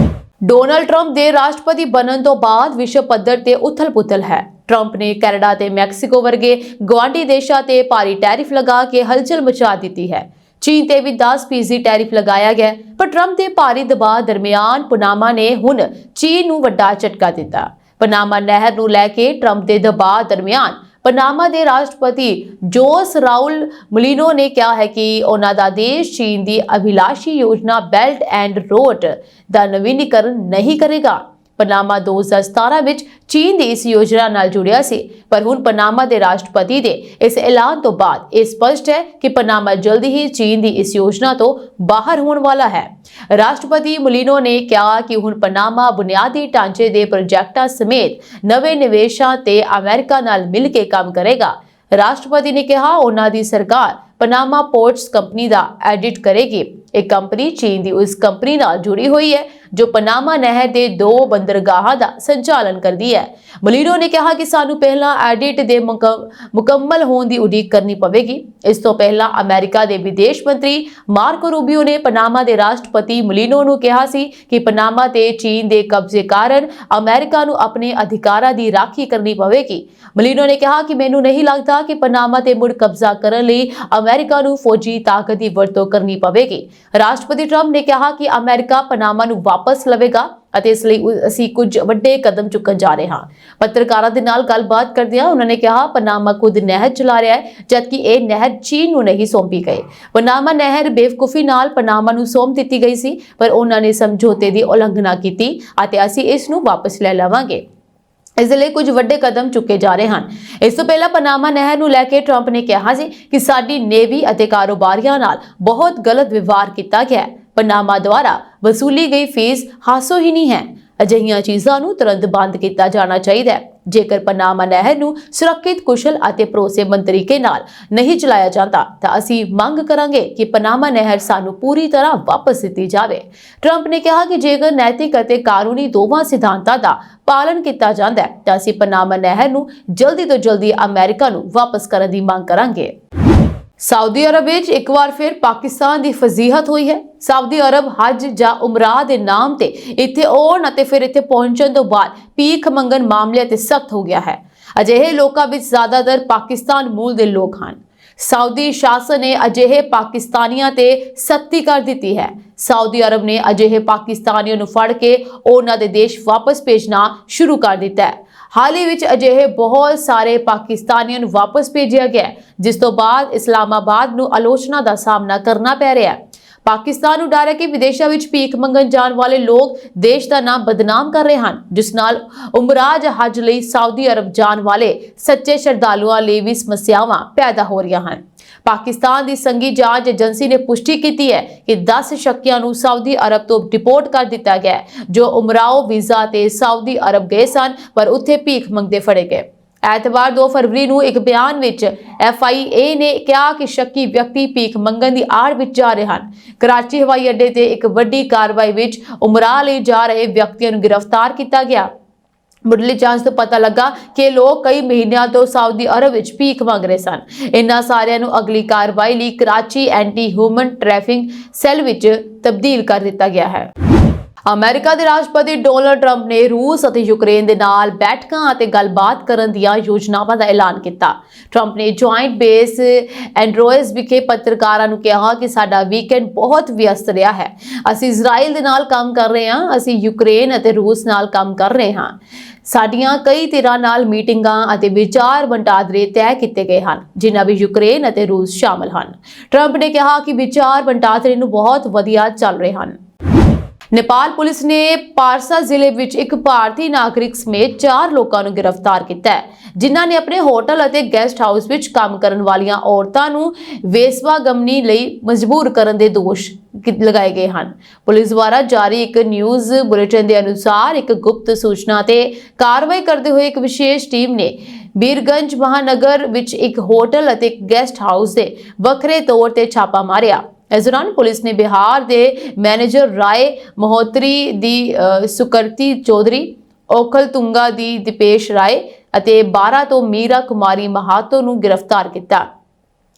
ਡੋਨਾਲਡ ਟਰੰਪ ਦੇ ਰਾਸ਼ਟਰਪਤੀ ਬਣਨ ਤੋਂ ਬਾਅਦ ਵਿਸ਼ਵ ਪੱਧਰ ਤੇ ਉਥਲ-ਪੁਥਲ ਹੈ। ਟਰੰਪ ਨੇ ਕੈਨੇਡਾ ਤੇ ਮੈਕਸੀਕੋ ਵਰਗੇ ਗੁਆਂਢੀ ਦੇਸ਼ਾਂ ਤੇ ਭਾਰੀ ਟੈਰਿਫ ਲਗਾ ਕੇ ਹਲਚਲ ਮਚਾ ਦਿੱਤੀ ਹੈ। ਚੀਨ ਤੇ ਵੀ 10% ਟੈਰਿਫ ਲਗਾਇਆ ਗਿਆ, ਪਰ ਟਰੰਪ ਦੇ ਭਾਰੀ ਦਬਾਅ ਦਰਮਿਆਨ ਪਨਾਮਾ ਨੇ ਹੁਣ ਚੀਨ ਨੂੰ ਵੱਡਾ ਝਟਕਾ ਦਿੱਤਾ। ਪਨਾਮਾ ਨਹਿਰ ਨੂੰ ਲੈ ਕੇ ਟਰੰਪ ਦੇ ਦਬਾਅ ਦਰਮਿਆਨ ਪਨਾਮਾ ਦੇ ਰਾਸ਼ਟਰਪਤੀ ਜੋਸ ਰਾਉਲ ਮੁਲੀਨੋ ਨੇ ਕਿਹਾ ਹੈ ਕਿ ਉਹਨਾਂ ਦਾ ਦੇਸ਼ ਚੀਨ ਦੀ ਅਭਿਲਾਸ਼ੀ ਯੋਜਨਾ ਬੈਲਟ ਐਂਡ ਰੋਡ ਦਾ ਨਵੀਨੀਕਰਨ ਨਹੀਂ ਕਰੇਗਾ। ਪਨਾਮਾ 2017 ਵਿੱਚ ਚੀਨ ਦੀ ਇਸ ਯੋਜਨਾ ਨਾਲ ਜੁੜਿਆ ਸੀ, ਪਰ ਹੁਣ ਪਨਾਮਾ ਦੇ ਰਾਸ਼ਟਰਪਤੀ ਦੇ ਇਸ ਐਲਾਨ ਤੋਂ ਬਾਅਦ ਇਹ ਸਪਸ਼ਟ ਹੈ ਕਿ ਪਨਾਮਾ ਜਲਦੀ ਹੀ ਚੀਨ ਦੀ ਇਸ ਯੋਜਨਾ ਤੋਂ ਬਾਹਰ ਹੋਣ ਵਾਲਾ ਹੈ। ਰਾਸ਼ਟਰਪਤੀ ਮੁਲੀਨੋ ਨੇ ਕਿਹਾ ਕਿ ਹੁਣ ਪਨਾਮਾ ਬੁਨਿਆਦੀ ਢਾਂਚੇ ਦੇ ਪ੍ਰੋਜੈਕਟਾਂ ਸਮੇਤ ਨਵੇਂ ਨਿਵੇਸ਼ਾਂ ਤੇ ਅਮਰੀਕਾ ਨਾਲ ਮਿਲ ਕੇ ਕੰਮ ਕਰੇਗਾ। ਰਾਸ਼ਟਰਪਤੀ ਨੇ ਕਿਹਾ ਉਹਨਾਂ ਦੀ ਸਰਕਾਰ ਪਨਾਮਾ ਪੋਰਟਸ ਕੰਪਨੀ ਦਾ ਐਡਿਟ ਕਰੇਗੀ। ਇਹ ਕੰਪਨੀ ਚੀਨ ਦੀ ਉਸ ਕੰਪਨੀ ਨਾਲ ਜੁੜੀ ਹੋਈ ਹੈ ਜੋ ਪਨਾਮਾ ਨਹਿਰ ਦੇ 2 ਬੰਦਰਗਾਹਾਂ ਦਾ ਸੰਚਾਲਨ ਕਰਦੀ ਹੈ। ਮਲੀਨੋ ਨੇ ਕਿਹਾ ਕਿ ਸਾਨੂੰ ਪਹਿਲਾਂ ਐਡਿਟ ਦੇ ਮੁਕੰਮਲ ਹੋਣ ਦੀ ਉਡੀਕ ਕਰਨੀ ਪਵੇਗੀ। ਇਸ ਤੋਂ ਪਹਿਲਾਂ ਅਮਰੀਕਾ ਦੇ ਵਿਦੇਸ਼ ਮੰਤਰੀ ਮਾਰਕੋ ਰੂਬੀਓ ਨੇ ਪਨਾਮਾ ਦੇ ਰਾਸ਼ਟਰਪਤੀ ਮਲੀਨੋ ਨੂੰ ਕਿਹਾ ਸੀ ਕਿ ਪਨਾਮਾ ਤੇ ਚੀਨ ਦੇ ਕਬਜ਼ੇ ਕਾਰਨ ਅਮਰੀਕਾ ਨੂੰ ਆਪਣੇ ਅਧਿਕਾਰਾਂ ਦੀ ਰਾਖੀ ਕਰਨੀ ਪਵੇਗੀ। ਮਲੀਨੋ ਨੇ ਕਿਹਾ ਕਿ ਮੈਨੂੰ ਨਹੀਂ ਲੱਗਦਾ ਕਿ ਪਨਾਮਾ ਤੇ ਮੁੜ ਕਬਜ਼ਾ ਕਰਨ ਲਈ ਅਮਰੀਕਾ ਨੂੰ ਫੌਜੀ ਤਾਕਤ ਦੀ ਵਰਤੋਂ ਕਰਨੀ ਪਵੇਗੀ। ਰਾਸ਼ਟਰਪਤੀ ਟਰੰਪ ਨੇ ਕਿਹਾ ਕਿ ਅਮਰੀਕਾ ਪਨਾਮਾ ਨੂੰ ਵਾਪਸ ਲਵੇਗਾ ਅਤੇ ਇਸ ਲਈ ਅਸੀਂ ਕੁਝ ਵੱਡੇ ਕਦਮ ਚੁੱਕਣ ਜਾ ਰਹੇ ਹਾਂ। ਪੱਤਰਕਾਰਾਂ ਦੇ ਨਾਲ ਗੱਲਬਾਤ ਕਰਦਿਆਂ ਉਹਨਾਂ ਨੇ ਕਿਹਾ ਪਨਾਮਾ ਖੁਦ ਨਹਿਰ ਚਲਾ ਰਿਹਾ ਹੈ, ਜਦਕਿ ਇਹ ਨਹਿਰ ਚੀਨ ਨੂੰ ਨਹੀਂ ਸੌਂਪੀ ਗਈ। ਪਨਾਮਾ ਨਹਿਰ ਬੇਵਕੂਫੀ ਨਾਲ ਪਨਾਮਾ ਨੂੰ ਸੌਂਪ ਦਿੱਤੀ ਗਈ ਸੀ, ਪਰ ਉਹਨਾਂ ਨੇ ਸਮਝੌਤੇ ਦੀ ਉਲੰਘਣਾ ਕੀਤੀ ਅਤੇ ਅਸੀਂ ਇਸ ਨੂੰ ਵਾਪਸ ਲੈ ਲਵਾਂਗੇ। ਇਸ ਲਈ ਕੁਝ ਵੱਡੇ ਕਦਮ ਚੁੱਕੇ ਜਾ ਰਹੇ ਹਨ। ਇਸ ਤੋਂ ਪਹਿਲਾਂ ਪਨਾਮਾ ਨਹਿਰ ਨੂੰ ਲੈ ਕੇ ਟਰੰਪ ਨੇ ਕਿਹਾ ਸੀ ਕਿ ਸਾਡੀ ਨੇਵੀ ਅਤੇ ਕਾਰੋਬਾਰੀਆਂ ਨਾਲ ਬਹੁਤ ਗਲਤ ਵਿਵਹਾਰ ਕੀਤਾ ਗਿਆ ਹੈ। ਪਨਾਮਾ ਦੁਆਰਾ ਵਸੂਲੀ ਗਈ ਫੀਸ ਹਾਸੋਹੀਣੀ ਹੈ। ਅਜਿਹੀਆਂ ਚੀਜ਼ਾਂ ਨੂੰ ਤੁਰੰਤ ਬੰਦ ਕੀਤਾ ਜਾਣਾ ਚਾਹੀਦਾ ਹੈ। ਜੇਕਰ ਪਨਾਮਾ ਨਹਿਰ ਨੂੰ ਸੁਰੱਖਿਅਤ, ਕੁਸ਼ਲ ਅਤੇ ਭਰੋਸੇਮੰਦ ਤਰੀਕੇ ਨਾਲ ਨਹੀਂ ਚਲਾਇਆ ਜਾਂਦਾ ਤਾਂ ਅਸੀਂ ਮੰਗ ਕਰਾਂਗੇ ਕਿ ਪਨਾਮਾ ਨਹਿਰ ਸਾਨੂੰ ਪੂਰੀ ਤਰ੍ਹਾਂ ਵਾਪਸ ਦਿੱਤੀ ਜਾਵੇ। ਟਰੰਪ ਨੇ ਕਿਹਾ ਕਿ ਜੇਕਰ ਨੈਤਿਕ ਅਤੇ ਕਾਨੂੰਨੀ ਦੋਵਾਂ ਸਿਧਾਂਤਾਂ ਦਾ ਪਾਲਨ ਕੀਤਾ ਜਾਂਦਾ ਹੈ ਤਾਂ ਅਸੀਂ ਪਨਾਮਾ ਨਹਿਰ ਨੂੰ ਜਲਦੀ ਤੋਂ ਜਲਦੀ ਅਮਰੀਕਾ ਨੂੰ ਵਾਪਸ ਕਰਨ ਦੀ ਮੰਗ ਕਰਾਂਗੇ। ਸਾਊਦੀ ਅਰਬ ਵਿੱਚ ਇੱਕ ਵਾਰ ਫਿਰ ਪਾਕਿਸਤਾਨ ਦੀ ਫਜ਼ੀਹਤ ਹੋਈ ਹੈ। ਸਾਊਦੀ ਅਰਬ ਹਜ ਜਾਂ ਉਮਰਾਹ ਦੇ ਨਾਮ ਤੇ ਇੱਥੇ ਆਉਣ ਅਤੇ ਫਿਰ ਇੱਥੇ ਪਹੁੰਚਣ ਤੋਂ ਬਾਅਦ ਭੀਖ ਮੰਗਣ ਮਾਮਲੇ ਤੇ ਸਖਤ ਹੋ ਗਿਆ ਹੈ। ਅਜਿਹੇ ਲੋਕਾਂ ਵਿੱਚ ਜ਼ਿਆਦਾਤਰ ਪਾਕਿਸਤਾਨ ਮੂਲ ਦੇ ਲੋਕ ਹਨ। ਸਾਊਦੀ ਸ਼ਾਸਨ ਨੇ ਅਜਿਹੇ ਪਾਕਿਸਤਾਨੀਆਂ ਤੇ ਸਖਤੀ ਕਰ ਦਿੱਤੀ ਹੈ। ਸਾਊਦੀ ਅਰਬ ਨੇ ਅਜਿਹੇ ਪਾਕਿਸਤਾਨੀਆਂ ਨੂੰ ਫੜ ਕੇ ਉਹਨਾਂ ਦੇ ਦੇਸ਼ ਵਾਪਸ ਭੇਜਣਾ ਸ਼ੁਰੂ ਕਰ ਦਿੱਤਾ ਹੈ। ਹਾਲ ਹੀ ਵਿੱਚ ਅਜਿਹੇ ਬਹੁਤ ਸਾਰੇ ਪਾਕਿਸਤਾਨੀਆਂ ਨੂੰ ਵਾਪਸ ਭੇਜਿਆ ਗਿਆ, ਜਿਸ ਤੋਂ ਬਾਅਦ ਇਸਲਾਮਾਬਾਦ ਨੂੰ ਆਲੋਚਨਾ ਦਾ ਸਾਹਮਣਾ ਕਰਨਾ ਪੈ ਰਿਹਾ ਹੈ। ਪਾਕਿਸਤਾਨ ਨੂੰ ਡਰ ਹੈ ਕਿ ਵਿਦੇਸ਼ਾਂ ਵਿੱਚ ਭੀਖ ਮੰਗਣ ਜਾਣ ਵਾਲੇ ਲੋਕ ਦੇਸ਼ ਦਾ ਨਾਮ ਬਦਨਾਮ ਕਰ ਰਹੇ ਹਨ, ਜਿਸ ਨਾਲ ਉਮਰਾਹ ਜਾਂ ਹਜ ਲਈ ਸਾਊਦੀ ਅਰਬ ਜਾਣ ਵਾਲੇ ਸੱਚੇ ਸ਼ਰਧਾਲੂਆਂ ਲਈ ਵੀ ਸਮੱਸਿਆਵਾਂ ਪੈਦਾ ਹੋ ਰਹੀਆਂ ਹਨ। ਪਾਕਿਸਤਾਨ ਦੀ ਸੰਘੀ ਜਾਂਚ ਏਜੰਸੀ ਨੇ ਪੁਸ਼ਟੀ ਕੀਤੀ ਹੈ ਕਿ 10 ਸ਼ੱਕੀਆਂ ਨੂੰ ਸਾਊਦੀ ਅਰਬ ਤੋਂ ਡਿਪੋਰਟ ਕਰ ਦਿੱਤਾ ਗਿਆ ਹੈ, ਜੋ ਉਮਰਾਹ ਵੀਜ਼ਾ ਤੇ ਸਾਊਦੀ ਅਰਬ ਗਏ ਸਨ ਪਰ ਉੱਥੇ ਭੀਖ ਮੰਗਦੇ ਫੜੇ ਗਏ। ਐਤਵਾਰ 2 ਫਰਵਰੀ ਨੂੰ ਇੱਕ ਬਿਆਨ ਵਿੱਚ FIA ਨੇ ਕਿਹਾ ਕਿ ਸ਼ੱਕੀ ਵਿਅਕਤੀ ਭੀਖ ਮੰਗਣ ਦੀ ਆੜ ਵਿੱਚ ਜਾ ਰਹੇ ਹਨ। ਕਰਾਚੀ ਹਵਾਈ ਅੱਡੇ ਤੇ ਇੱਕ ਵੱਡੀ ਕਾਰਵਾਈ ਵਿੱਚ ਉਮਰਾਹ ਲਈ ਜਾ ਰਹੇ ਵਿਅਕਤੀਆਂ ਨੂੰ ਗ੍ਰਿਫਤਾਰ ਕੀਤਾ ਗਿਆ। ਮੁੱਢਲੀ ਜਾਂਚ ਤੋਂ ਪਤਾ ਲੱਗਾ ਕਿ ਲੋਕ ਕਈ ਮਹੀਨਿਆਂ ਤੋਂ ਸਾਊਦੀ ਅਰਬ ਵਿੱਚ ਭੀਖ ਮੰਗ ਰਹੇ ਸਨ। ਇਨ੍ਹਾਂ ਸਾਰਿਆਂ ਨੂੰ ਅਗਲੀ ਕਾਰਵਾਈ ਲਈ Karachi anti human trafficking cell ਵਿੱਚ ਤਬਦੀਲ ਕਰ ਦਿੱਤਾ ਗਿਆ ਹੈ। ਅਮਰੀਕਾ ਦੇ ਰਾਸ਼ਟਰਪਤੀ ਡੋਨਾਲਡ ਟਰੰਪ ਨੇ ਰੂਸ ਅਤੇ ਯੂਕਰੇਨ ਦੇ ਨਾਲ ਬੈਠਕਾਂ ਅਤੇ ਗੱਲਬਾਤ ਕਰਨ ਦੀਆਂ ਯੋਜਨਾਵਾਂ ਦਾ ਐਲਾਨ ਕੀਤਾ। ਟਰੰਪ ਨੇ ਜੁਆਇੰਟ ਬੇਸ ਐਂਡਰੋਇਸ ਵਿਖੇ ਪੱਤਰਕਾਰਾਂ ਨੂੰ ਕਿਹਾ ਕਿ ਸਾਡਾ ਵੀਕਐਂਡ ਬਹੁਤ ਵਿਅਸਤ ਰਿਹਾ ਹੈ। ਅਸੀਂ ਇਜ਼ਰਾਈਲ ਦੇ ਨਾਲ ਕੰਮ ਕਰ ਰਹੇ ਹਾਂ, ਅਸੀਂ ਯੂਕਰੇਨ ਅਤੇ ਰੂਸ ਨਾਲ ਕੰਮ ਕਰ ਰਹੇ ਹਾਂ। ਸਾਡੀਆਂ ਕਈ ਧਿਰਾਂ ਨਾਲ ਮੀਟਿੰਗਾਂ ਅਤੇ ਵਿਚਾਰ ਵਟਾਂਦਰੇ ਤੈਅ ਕੀਤੇ ਗਏ ਹਨ, ਜਿਨ੍ਹਾਂ ਵਿੱਚ ਯੂਕਰੇਨ ਅਤੇ ਰੂਸ ਸ਼ਾਮਲ ਹਨ। ਟਰੰਪ ਨੇ ਕਿਹਾ ਕਿ ਵਿਚਾਰ ਵਟਾਂਦਰੇ ਨੂੰ ਬਹੁਤ ਵਧੀਆ ਚੱਲ ਰਹੇ ਹਨ। ਨੇਪਾਲ ਪੁਲਿਸ ਨੇ ਪਾਰਸਾ ਜ਼ਿਲ੍ਹੇ ਵਿੱਚ ਇੱਕ ਭਾਰਤੀ ਨਾਗਰਿਕ ਸਮੇਤ 4 ਲੋਕਾਂ ਨੂੰ ਗ੍ਰਿਫਤਾਰ ਕੀਤਾ ਹੈ, ਜਿਨ੍ਹਾਂ ਨੇ ਆਪਣੇ ਹੋਟਲ ਅਤੇ ਗੈਸਟ ਹਾਊਸ ਵਿੱਚ ਕੰਮ ਕਰਨ ਵਾਲੀਆਂ ਔਰਤਾਂ ਨੂੰ ਵੇਸਵਾਗਮਨੀ ਲਈ ਮਜਬੂਰ ਕਰਨ ਦੇ ਦੋਸ਼ ਲਗਾਏ ਗਏ ਹਨ। ਪੁਲਿਸ ਦੁਆਰਾ ਜਾਰੀ ਇੱਕ ਨਿਊਜ਼ ਬੁਲੇਟਿਨ ਦੇ ਅਨੁਸਾਰ ਇੱਕ ਗੁਪਤ ਸੂਚਨਾ ਤੇ ਕਾਰਵਾਈ ਕਰਦੇ ਹੋਏ ਇੱਕ ਵਿਸ਼ੇਸ਼ ਟੀਮ ਨੇ ਬੀਰਗੰਜ ਮਹਾਨਗਰ ਵਿੱਚ ਇੱਕ ਹੋਟਲ ਅਤੇ ਇੱਕ ਗੈਸਟ ਹਾਊਸ ਦੇ ਵੱਖਰੇ ਤੌਰ ਤੇ ਛਾਪਾ ਮਾਰਿਆ। ਇਸ ਦੌਰਾਨ ਪੁਲਿਸ ਨੇ ਬਿਹਾਰ ਦੇ ਮੈਨੇਜਰ ਰਾਏ ਮਹੋਤਰੀ ਦੀ ਸੁਕਰਤੀ ਚੌਧਰੀ, ਔਖਲ ਤੁੰਗਾ ਦੀ ਦੀਪੇਸ਼ ਰਾਏ ਅਤੇ 12 ਤੋਂ ਮੀਰਾ ਕੁਮਾਰੀ ਮਹਾਤੋ ਨੂੰ ਗ੍ਰਿਫਤਾਰ ਕੀਤਾ।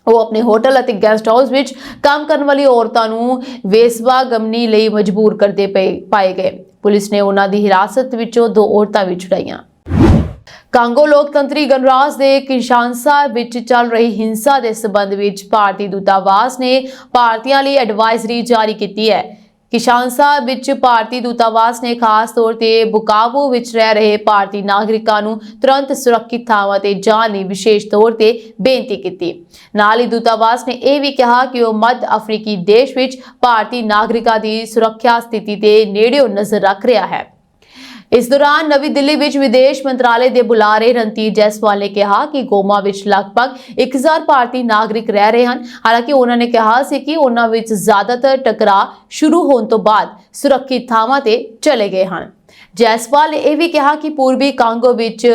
ਉਹ ਆਪਣੇ ਹੋਟਲ ਅਤੇ ਗੈਸਟ ਹਾਊਸ ਵਿੱਚ ਕੰਮ ਕਰਨ ਵਾਲੀ ਔਰਤਾਂ ਨੂੰ ਵੇਸਵਾਗਮਨੀ ਲਈ ਮਜਬੂਰ ਕਰਦੇ ਪਾਏ ਗਏ। ਪੁਲਿਸ ਨੇ ਉਹਨਾਂ ਦੀ ਹਿਰਾਸਤ ਵਿੱਚੋਂ 2 ਔਰਤਾਂ ਵੀ ਛੁਡਾਈਆਂ। ਕਾਂਗੋ ਲੋਕਤੰਤਰੀ ਗਣਰਾਜ ਦੇ ਕਿਸ਼ਾਨਸਾ ਵਿੱਚ ਚੱਲ ਰਹੀ ਹਿੰਸਾ ਦੇ ਸਬੰਧ ਵਿੱਚ ਭਾਰਤੀ ਦੂਤਾਵਾਸ ਨੇ ਭਾਰਤੀਆਂ ਲਈ ਐਡਵਾਈਜ਼ਰੀ ਜਾਰੀ ਕੀਤੀ ਹੈ। ਕਿਸ਼ਾਨਸਾ ਵਿੱਚ ਭਾਰਤੀ ਦੂਤਾਵਾਸ ਨੇ ਖਾਸ ਤੌਰ ਤੇ ਬੁਕਾਵੋ ਵਿੱਚ ਰਹਿ ਰਹੇ ਭਾਰਤੀ ਨਾਗਰਿਕਾਂ ਨੂੰ ਤੁਰੰਤ ਸੁਰੱਖਿਅਤ ਥਾਵਾਂ ਤੇ ਜਾਣ ਲਈ ਵਿਸ਼ੇਸ਼ ਤੌਰ ਤੇ ਬੇਨਤੀ ਕੀਤੀ। ਨਾਲ ਹੀ ਦੂਤਾਵਾਸ ਨੇ ਇਹ ਵੀ ਕਿਹਾ ਕਿ ਉਹ ਮੱਧ ਅਫਰੀਕੀ ਦੇਸ਼ ਵਿੱਚ ਭਾਰਤੀ ਨਾਗਰਿਕਾਂ ਦੀ ਸੁਰੱਖਿਆ ਸਥਿਤੀ ਤੇ ਨੇੜਿਓਂ ਨਜ਼ਰ ਰੱਖ ਰਿਹਾ ਹੈ। ਇਸ ਦੌਰਾਨ ਨਵੀਂ ਦਿੱਲੀ ਵਿੱਚ ਵਿਦੇਸ਼ ਮੰਤਰਾਲੇ ਦੇ ਬੁਲਾਰੇ ਰਣਧੀਰ ਜੈਸਵਾਲ ਨੇ ਕਿਹਾ ਕਿ ਗੋਮਾ ਵਿੱਚ ਲਗਭਗ 1000 ਭਾਰਤੀ ਨਾਗਰਿਕ ਰਹਿ ਰਹੇ ਹਨ। ਹਾਲਾਂਕਿ ਉਹਨਾਂ ਨੇ ਕਿਹਾ ਸੀ ਕਿ ਉਹਨਾਂ ਵਿੱਚ ਜ਼ਿਆਦਾਤਰ ਟਕਰਾਅ ਸ਼ੁਰੂ ਹੋਣ ਤੋਂ ਬਾਅਦ ਸੁਰੱਖਿਅਤ ਥਾਵਾਂ ਤੇ ਚਲੇ ਗਏ ਹਨ। ਜੈਸਵਾਲ ਨੇ ਇਹ ਵੀ ਕਿਹਾ ਕਿ ਪੂਰਬੀ ਕਾਂਗੋ ਵਿੱਚ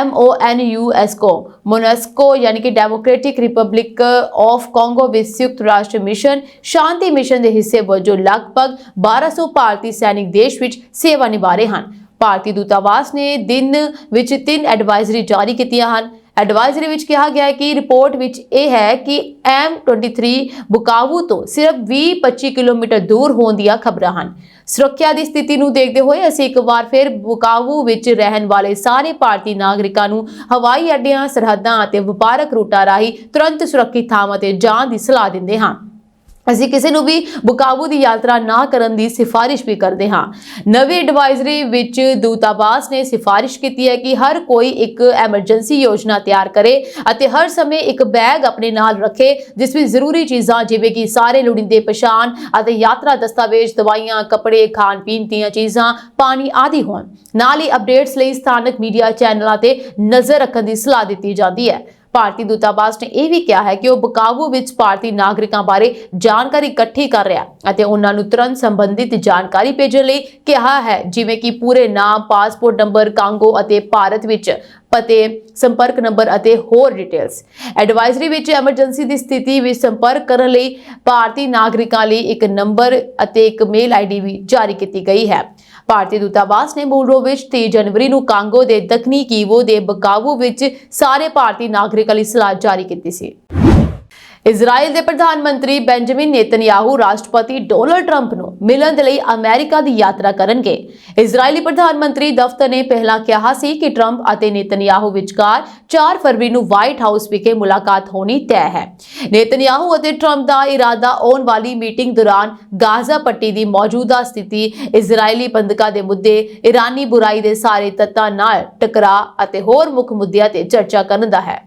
MONUSCO ਮੋਨਸਕੋ ਯਾਨੀ ਕਿ ਡੈਮੋਕ੍ਰੈਟਿਕ ਰਿਪਬਲਿਕ ਆਫ ਕਾਂਗੋ ਵਿੱਚ ਸੰਯੁਕਤ ਰਾਸ਼ਟਰ ਮਿਸ਼ਨ ਸ਼ਾਂਤੀ ਮਿਸ਼ਨ ਦੇ ਹਿੱਸੇ ਵਜੋਂ ਲਗਭਗ 1200 ਭਾਰਤੀ ਸੈਨਿਕ ਦੇਸ਼ ਵਿੱਚ ਸੇਵਾ ਨਿਭਾ ਰਹੇ ਹਨ। ਭਾਰਤੀ ਦੂਤਾਵਾਸ ਨੇ ਦਿਨ ਵਿੱਚ 3 ਐਡਵਾਈਜ਼ਰੀ ਜਾਰੀ ਕੀਤੀਆਂ ਹਨ। ਐਡਵਾਈਜ਼ਰੀ ਵਿੱਚ ਕਿਹਾ ਗਿਆ ਹੈ ਕਿ ਰਿਪੋਰਟ ਵਿੱਚ ਇਹ ਹੈ ਕਿ M23 ਬੁਕਾਵੂ ਤੋਂ ਸਿਰਫ 20-25 ਕਿਲੋਮੀਟਰ ਦੂਰ ਹੋਣ ਦੀਆਂ ਖਬਰਾਂ ਹਨ। ਸੁਰੱਖਿਆ ਦੀ ਸਥਿਤੀ ਨੂੰ ਦੇਖਦੇ ਹੋਏ ਅਸੀਂ ਇੱਕ ਵਾਰ ਫਿਰ ਬੁਕਾਵੂ ਵਿੱਚ ਰਹਿਣ ਵਾਲੇ ਸਾਰੇ ਭਾਰਤੀ ਨਾਗਰਿਕਾਂ ਨੂੰ ਹਵਾਈ ਅੱਡਿਆਂ, ਸਰਹੱਦਾਂ ਅਤੇ ਵਪਾਰਕ ਰੂਟਾਂ ਰਾਹੀਂ ਤੁਰੰਤ ਸੁਰੱਖਿਅਤ ਥਾਵਾਂ ਤੇ ਜਾਣ ਦੀ ਸਲਾਹ ਦਿੰਦੇ ਹਾਂ। ਅਸੀਂ ਕਿਸੇ ਨੂੰ ਵੀ ਬੁਕਾਵੂ ਦੀ ਯਾਤਰਾ ਨਾ ਕਰਨ ਦੀ ਸਿਫਾਰਿਸ਼ ਵੀ ਕਰਦੇ ਹਾਂ। ਨਵੀਂ ਐਡਵਾਈਜ਼ਰੀ ਵਿੱਚ ਦੂਤਾਵਾਸ ਨੇ ਸਿਫਾਰਿਸ਼ ਕੀਤੀ ਹੈ ਕਿ ਹਰ ਕੋਈ ਇੱਕ ਐਮਰਜੈਂਸੀ ਯੋਜਨਾ ਤਿਆਰ ਕਰੇ ਅਤੇ ਹਰ ਸਮੇਂ ਇੱਕ ਬੈਗ ਆਪਣੇ ਨਾਲ ਰੱਖੇ ਜਿਸ ਵਿੱਚ ਜ਼ਰੂਰੀ ਚੀਜ਼ਾਂ ਜਿਵੇਂ ਕਿ ਸਾਰੇ ਲੋੜੀਂਦੇ ਪਛਾਣ ਅਤੇ ਯਾਤਰਾ ਦਸਤਾਵੇਜ਼, ਦਵਾਈਆਂ, ਕੱਪੜੇ, ਖਾਣ ਪੀਣ ਦੀਆਂ ਚੀਜ਼ਾਂ, ਪਾਣੀ ਆਦਿ ਹੋਣ। ਨਾਲ ਹੀ ਅਪਡੇਟਸ ਲਈ ਸਥਾਨਕ ਮੀਡੀਆ ਚੈਨਲਾਂ ਤੇ ਨਜ਼ਰ ਰੱਖਣ ਦੀ ਸਲਾਹ ਦਿੱਤੀ ਜਾਂਦੀ ਹੈ। ਭਾਰਤੀ ਦੂਤਾਵਾਸ ਨੇ ਇਹ ਵੀ ਕਿਹਾ ਹੈ ਕਿ ਉਹ ਬੁਕਾਵੂ ਵਿੱਚ ਭਾਰਤੀ ਨਾਗਰਿਕਾਂ ਬਾਰੇ ਜਾਣਕਾਰੀ ਇਕੱਠੀ ਕਰ ਰਿਹਾ ਅਤੇ ਉਹਨਾਂ ਨੂੰ ਤੁਰੰਤ ਸੰਬੰਧਿਤ ਜਾਣਕਾਰੀ ਭੇਜਣ ਲਈ ਕਿਹਾ ਹੈ, ਜਿਵੇਂ ਕਿ ਪੂਰੇ ਨਾਮ, ਪਾਸਪੋਰਟ ਨੰਬਰ, ਕਾਂਗੋ ਅਤੇ ਭਾਰਤ ਵਿੱਚ ਪਤੇ, ਸੰਪਰਕ ਨੰਬਰ ਅਤੇ ਹੋਰ ਡਿਟੇਲਸ। ਐਡਵਾਈਜ਼ਰੀ ਵਿੱਚ ਐਮਰਜੈਂਸੀ ਦੀ ਸਥਿਤੀ ਵਿੱਚ ਸੰਪਰਕ ਕਰਨ ਲਈ ਭਾਰਤੀ ਨਾਗਰਿਕਾਂ ਲਈ ਇੱਕ ਨੰਬਰ ਅਤੇ ਇੱਕ ਮੇਲ ਆਈਡੀ ਵੀ ਜਾਰੀ ਕੀਤੀ ਗਈ ਹੈ। ਭਾਰਤੀ ਦੂਤਾਵਾਸ ਨੇ ਮੂਲ ਰੂਪ ਵਿੱਚ 30 ਜਨਵਰੀ ਨੂੰ ਕਾਂਗੋ ਦੇ ਦੱਖਣੀ ਕੀਵੋ ਦੇ ਬੁਕਾਵੂ ਵਿੱਚ ਸਾਰੇ ਭਾਰਤੀ ਨਾਗਰਿਕਾਂ ਲਈ ਸਲਾਹ ਜਾਰੀ ਕੀਤੀ ਸੀ। ਇਜ਼ਰਾਈਲ ਦੇ ਪ੍ਰਧਾਨ ਮੰਤਰੀ ਬੈਂਜਾਮਿਨ ਨੇਤਨਯਾਹੂ ਰਾਸ਼ਟਰਪਤੀ ਡੋਨਾਲਡ ਟਰੰਪ ਨੂੰ ਮਿਲਣ ਦੇ ਲਈ ਅਮਰੀਕਾ ਦੀ ਯਾਤਰਾ ਕਰਨਗੇ। ਇਜ਼ਰਾਈਲੀ ਪ੍ਰਧਾਨ ਮੰਤਰੀ ਦਫ਼ਤਰ ਨੇ ਪਹਿਲਾਂ ਕਿਹਾ ਸੀ ਕਿ ਟਰੰਪ ਅਤੇ ਨੇਤਨਯਾਹੂ ਵਿਚਕਾਰ 4 ਫਰਵਰੀ ਨੂੰ ਵਾਈਟ ਹਾਊਸ ਵਿਖੇ ਮੁਲਾਕਾਤ ਹੋਣੀ ਤੈਅ ਹੈ। ਨੇਤਨਯਾਹੂ ਅਤੇ ਟਰੰਪ ਦਾ ਇਰਾਦਾ ਆਉਣ ਵਾਲੀ ਮੀਟਿੰਗ ਦੌਰਾਨ ਗਾਜ਼ਾ ਪੱਟੀ ਦੀ ਮੌਜੂਦਾ ਸਥਿਤੀ, ਇਜ਼ਰਾਈਲੀ ਬੰਦਕਾਂ ਦੇ ਮੁੱਦੇ, ਇਰਾਨੀ ਬੁਰਾਈ ਦੇ ਸਾਰੇ ਤੱਤਾਂ ਨਾਲ ਟਕਰਾਅ ਅਤੇ ਹੋਰ ਮੁੱਖ ਮੁੱਦਿਆਂ ਤੇ ਚਰਚਾ ਕਰਨ ਦਾ ਹੈ।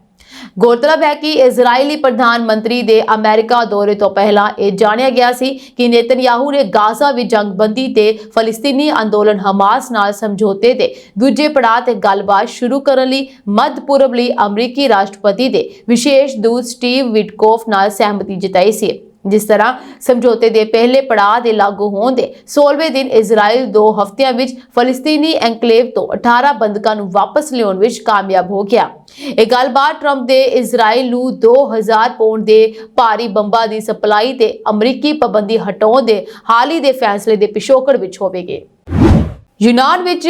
ਗੌਰਤਲਬ ਹੈ ਕਿ ਇਜ਼ਰਾਈਲੀ ਪ੍ਰਧਾਨ ਮੰਤਰੀ ਦੇ ਅਮਰੀਕਾ ਦੌਰੇ ਤੋਂ ਪਹਿਲਾਂ ਇਹ ਜਾਣਿਆ ਗਿਆ ਸੀ ਕਿ ਨੇਤਨਯਾਹੂ ਨੇ ਗਾਜ਼ਾ ਵਿੱਚ ਜੰਗਬੰਦੀ ਤੇ ਫਲਸਤੀਨੀ ਅੰਦੋਲਨ ਹਮਾਸ ਨਾਲ ਸਮਝੌਤੇ ਦੇ ਦੂਜੇ ਪੜਾਅ ਤੇ ਗੱਲਬਾਤ ਸ਼ੁਰੂ ਕਰਨ ਲਈ ਮੱਧ ਪੂਰਬ ਲਈ ਅਮਰੀਕੀ ਰਾਸ਼ਟਰਪਤੀ ਦੇ ਵਿਸ਼ੇਸ਼ ਦੂਤ ਸਟੀਵ ਵਿਟਕੋਫ ਨਾਲ ਸਹਿਮਤੀ ਜਤਾਈ ਸੀ। ਜਿਸ ਤਰ੍ਹਾਂ ਸਮਝੌਤੇ ਦੇ ਪਹਿਲੇ ਪੜਾਅ ਦੇ ਲਾਗੂ ਹੋਣ ਦੇ 16ਵੇਂ ਦਿਨ ਇਜ਼ਰਾਈਲ 2 ਹਫ਼ਤਿਆਂ ਵਿੱਚ ਫਲਸਤੀਨੀ ਐਨਕਲੇਵ ਤੋਂ 18 ਬੰਦਕਾਂ ਨੂੰ ਵਾਪਸ ਲਿਆਉਣ ਵਿੱਚ ਕਾਮਯਾਬ ਹੋ ਗਿਆ। ਇਹ ਗੱਲਬਾਤ ਟਰੰਪ ਦੇ ਇਜ਼ਰਾਈਲ ਨੂੰ 2000 ਪੌਂਡ ਦੇ ਭਾਰੀ ਬੰਬਾਂ ਦੀ ਸਪਲਾਈ ਤੇ ਅਮਰੀਕੀ ਪਾਬੰਦੀ ਹਟਾਉਣ ਦੇ ਹਾਲ ਹੀ ਦੇ ਫੈਸਲੇ ਦੇ ਪਿਛੋਕੜ ਵਿੱਚ ਹੋਵੇਗੀ। ਯੂਨਾਨ ਵਿੱਚ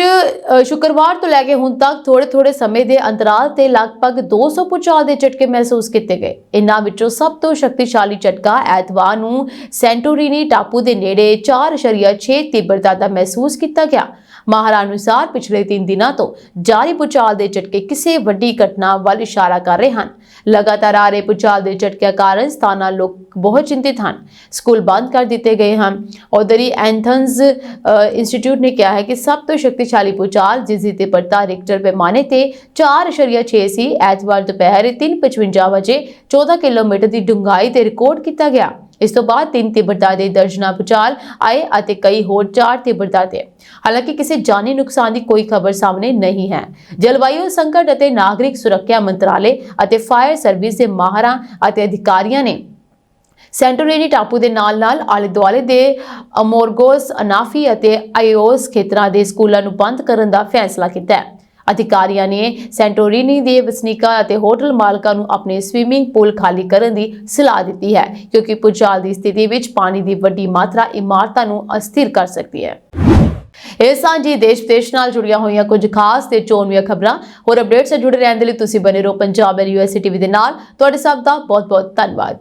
ਸ਼ੁੱਕਰਵਾਰ ਤੋਂ ਲੈ ਕੇ ਹੁਣ ਤੱਕ ਥੋੜੇ ਸਮੇਂ ਦੇ ਅੰਤਰਾਲ ਤੇ ਲਗਭਗ 200 ਭੂਚਾਲ ਦੇ ਝਟਕੇ ਮਹਿਸੂਸ ਕੀਤੇ ਗਏ। ਇਨ੍ਹਾਂ ਵਿੱਚੋਂ ਸਭ ਤੋਂ ਸ਼ਕਤੀਸ਼ਾਲੀ ਝਟਕਾ ਐਤਵਾਰ ਨੂੰ ਸੈਂਟੋਰੀਨੀ ਟਾਪੂ ਦੇ ਨੇੜੇ 4.6 ਤੀਬਰਤਾ ਦਾ ਮਹਿਸੂਸ ਕੀਤਾ ਗਿਆ। ਮਾਹਰਾਂ ਅਨੁਸਾਰ ਪਿਛਲੇ 3 ਦਿਨਾਂ ਤੋਂ ਜਾਰੀ ਭੂਚਾਲ ਦੇ ਝਟਕੇ ਕਿਸੇ ਵੱਡੀ ਘਟਨਾ ਵੱਲ ਇਸ਼ਾਰਾ ਕਰ ਰਹੇ ਹਨ। ਲਗਾਤਾਰ ਆ ਰਹੇ ਭੂਚਾਲ ਦੇ ਝਟਕਿਆਂ ਕਾਰਨ ਸਥਾਨਾਂ ਲੋਕ ਬਹੁਤ ਚਿੰਤਿਤ ਹਨ। ਸਕੂਲ ਬੰਦ ਕਰ ਦਿੱਤੇ ਗਏ ਹਨ। ਉਧਰ ਹੀ ਐਂਥਨਜ਼ ਇੰਸਟੀਚਿਊਟ ਨੇ ਕਿਹਾ ਹੈ ਕਿ ਸਭ ਤੋਂ ਸ਼ਕਤੀਸ਼ਾਲੀ ਭੂਚਾਲ ਜਿਸ ਦੀ ਤੀਬਰਤਾ ਰਿਕਟਰ ਪੈਮਾਨੇ ਤੇ 4.6 ਸੀ ਐਤਵਾਰ ਦੁਪਹਿਰ 3:55 ਵਜੇ 14 ਕਿਲੋਮੀਟਰ ਦੀ ਡੂੰਘਾਈ ਤੇ ਰਿਕਾਰਡ ਕੀਤਾ ਗਿਆ। ਇਸ ਤੋਂ ਬਾਅਦ 3 ਤੀਬਰਤਾ ਦੇ ਦਰਜਨਾਂ ਭੂਚਾਲ ਆਏ ਅਤੇ ਕਈ ਹੋਰ 4 ਤੀਬਰਤਾ ਦੇ। ਹਾਲਾਂਕਿ ਕਿਸੇ ਜਾਨੀ ਨੁਕਸਾਨ ਦੀ ਕੋਈ ਖਬਰ ਸਾਹਮਣੇ ਨਹੀਂ ਹੈ। ਜਲਵਾਯੂ ਸੰਕਟ ਅਤੇ ਨਾਗਰਿਕ ਸੁਰੱਖਿਆ ਮੰਤਰਾਲੇ ਅਤੇ ਫਾਇਰ ਸਰਵਿਸ ਦੇ ਮਾਹਰਾਂ ਅਤੇ ਅਧਿਕਾਰੀਆਂ ਨੇ ਸੈਂਟੋਰੀਨੀ ਟਾਪੂ ਦੇ ਨਾਲ-ਨਾਲ ਆਲੇ-ਦੁਆਲੇ ਦੇ ਅਮੋਰਗੋਸ, ਅਨਾਫੀ ਅਤੇ ਆਇਓਸ ਖੇਤਰਾਂ ਦੇ ਸਕੂਲਾਂ ਨੂੰ ਬੰਦ ਕਰਨ ਦਾ ਫੈਸਲਾ ਕੀਤਾ ਹੈ। ਅਧਿਕਾਰੀਆਂ ਨੇ ਸੈਂਟੋਰੀਨੀ ਦੇ ਵਸਨੀਕਾਂ ਅਤੇ ਹੋਟਲ ਮਾਲਕਾਂ ਨੂੰ ਆਪਣੇ ਸਵਿਮਿੰਗ ਪੂਲ ਖਾਲੀ ਕਰਨ ਦੀ ਸਲਾਹ ਦਿੱਤੀ ਹੈ ਕਿਉਂਕਿ ਭੂਚਾਲ ਦੀ ਸਥਿਤੀ ਵਿੱਚ ਪਾਣੀ ਦੀ ਵੱਡੀ ਮਾਤਰਾ ਇਮਾਰਤਾਂ ਨੂੰ ਅਸਥਿਰ ਕਰ ਸਕਦੀ ਹੈ। ਇਹ ਸਾਂਝੀ ਦੇਸ਼ ਵਿਦੇਸ਼ ਨਾਲ ਜੁੜੀਆਂ ਹੋਈਆਂ ਕੁਝ ਖਾਸ ਤੇ ਚੋਣਵੀਆਂ ਖਬਰਾਂ। ਹੋਰ ਅਪਡੇਟਸ ਨਾਲ ਜੁੜੇ ਰਹਿਣ ਦੇ ਲਈ ਤੁਸੀਂ ਬਨੇ ਰਹੋ ਪੰਜਾਬ ਯੂਐਸਏ ਟੀਵੀ ਦੇ ਨਾਲ। ਤੁਹਾਡੇ ਸਭ ਦਾ ਬਹੁਤ-ਬਹੁਤ ਧੰਨਵਾਦ।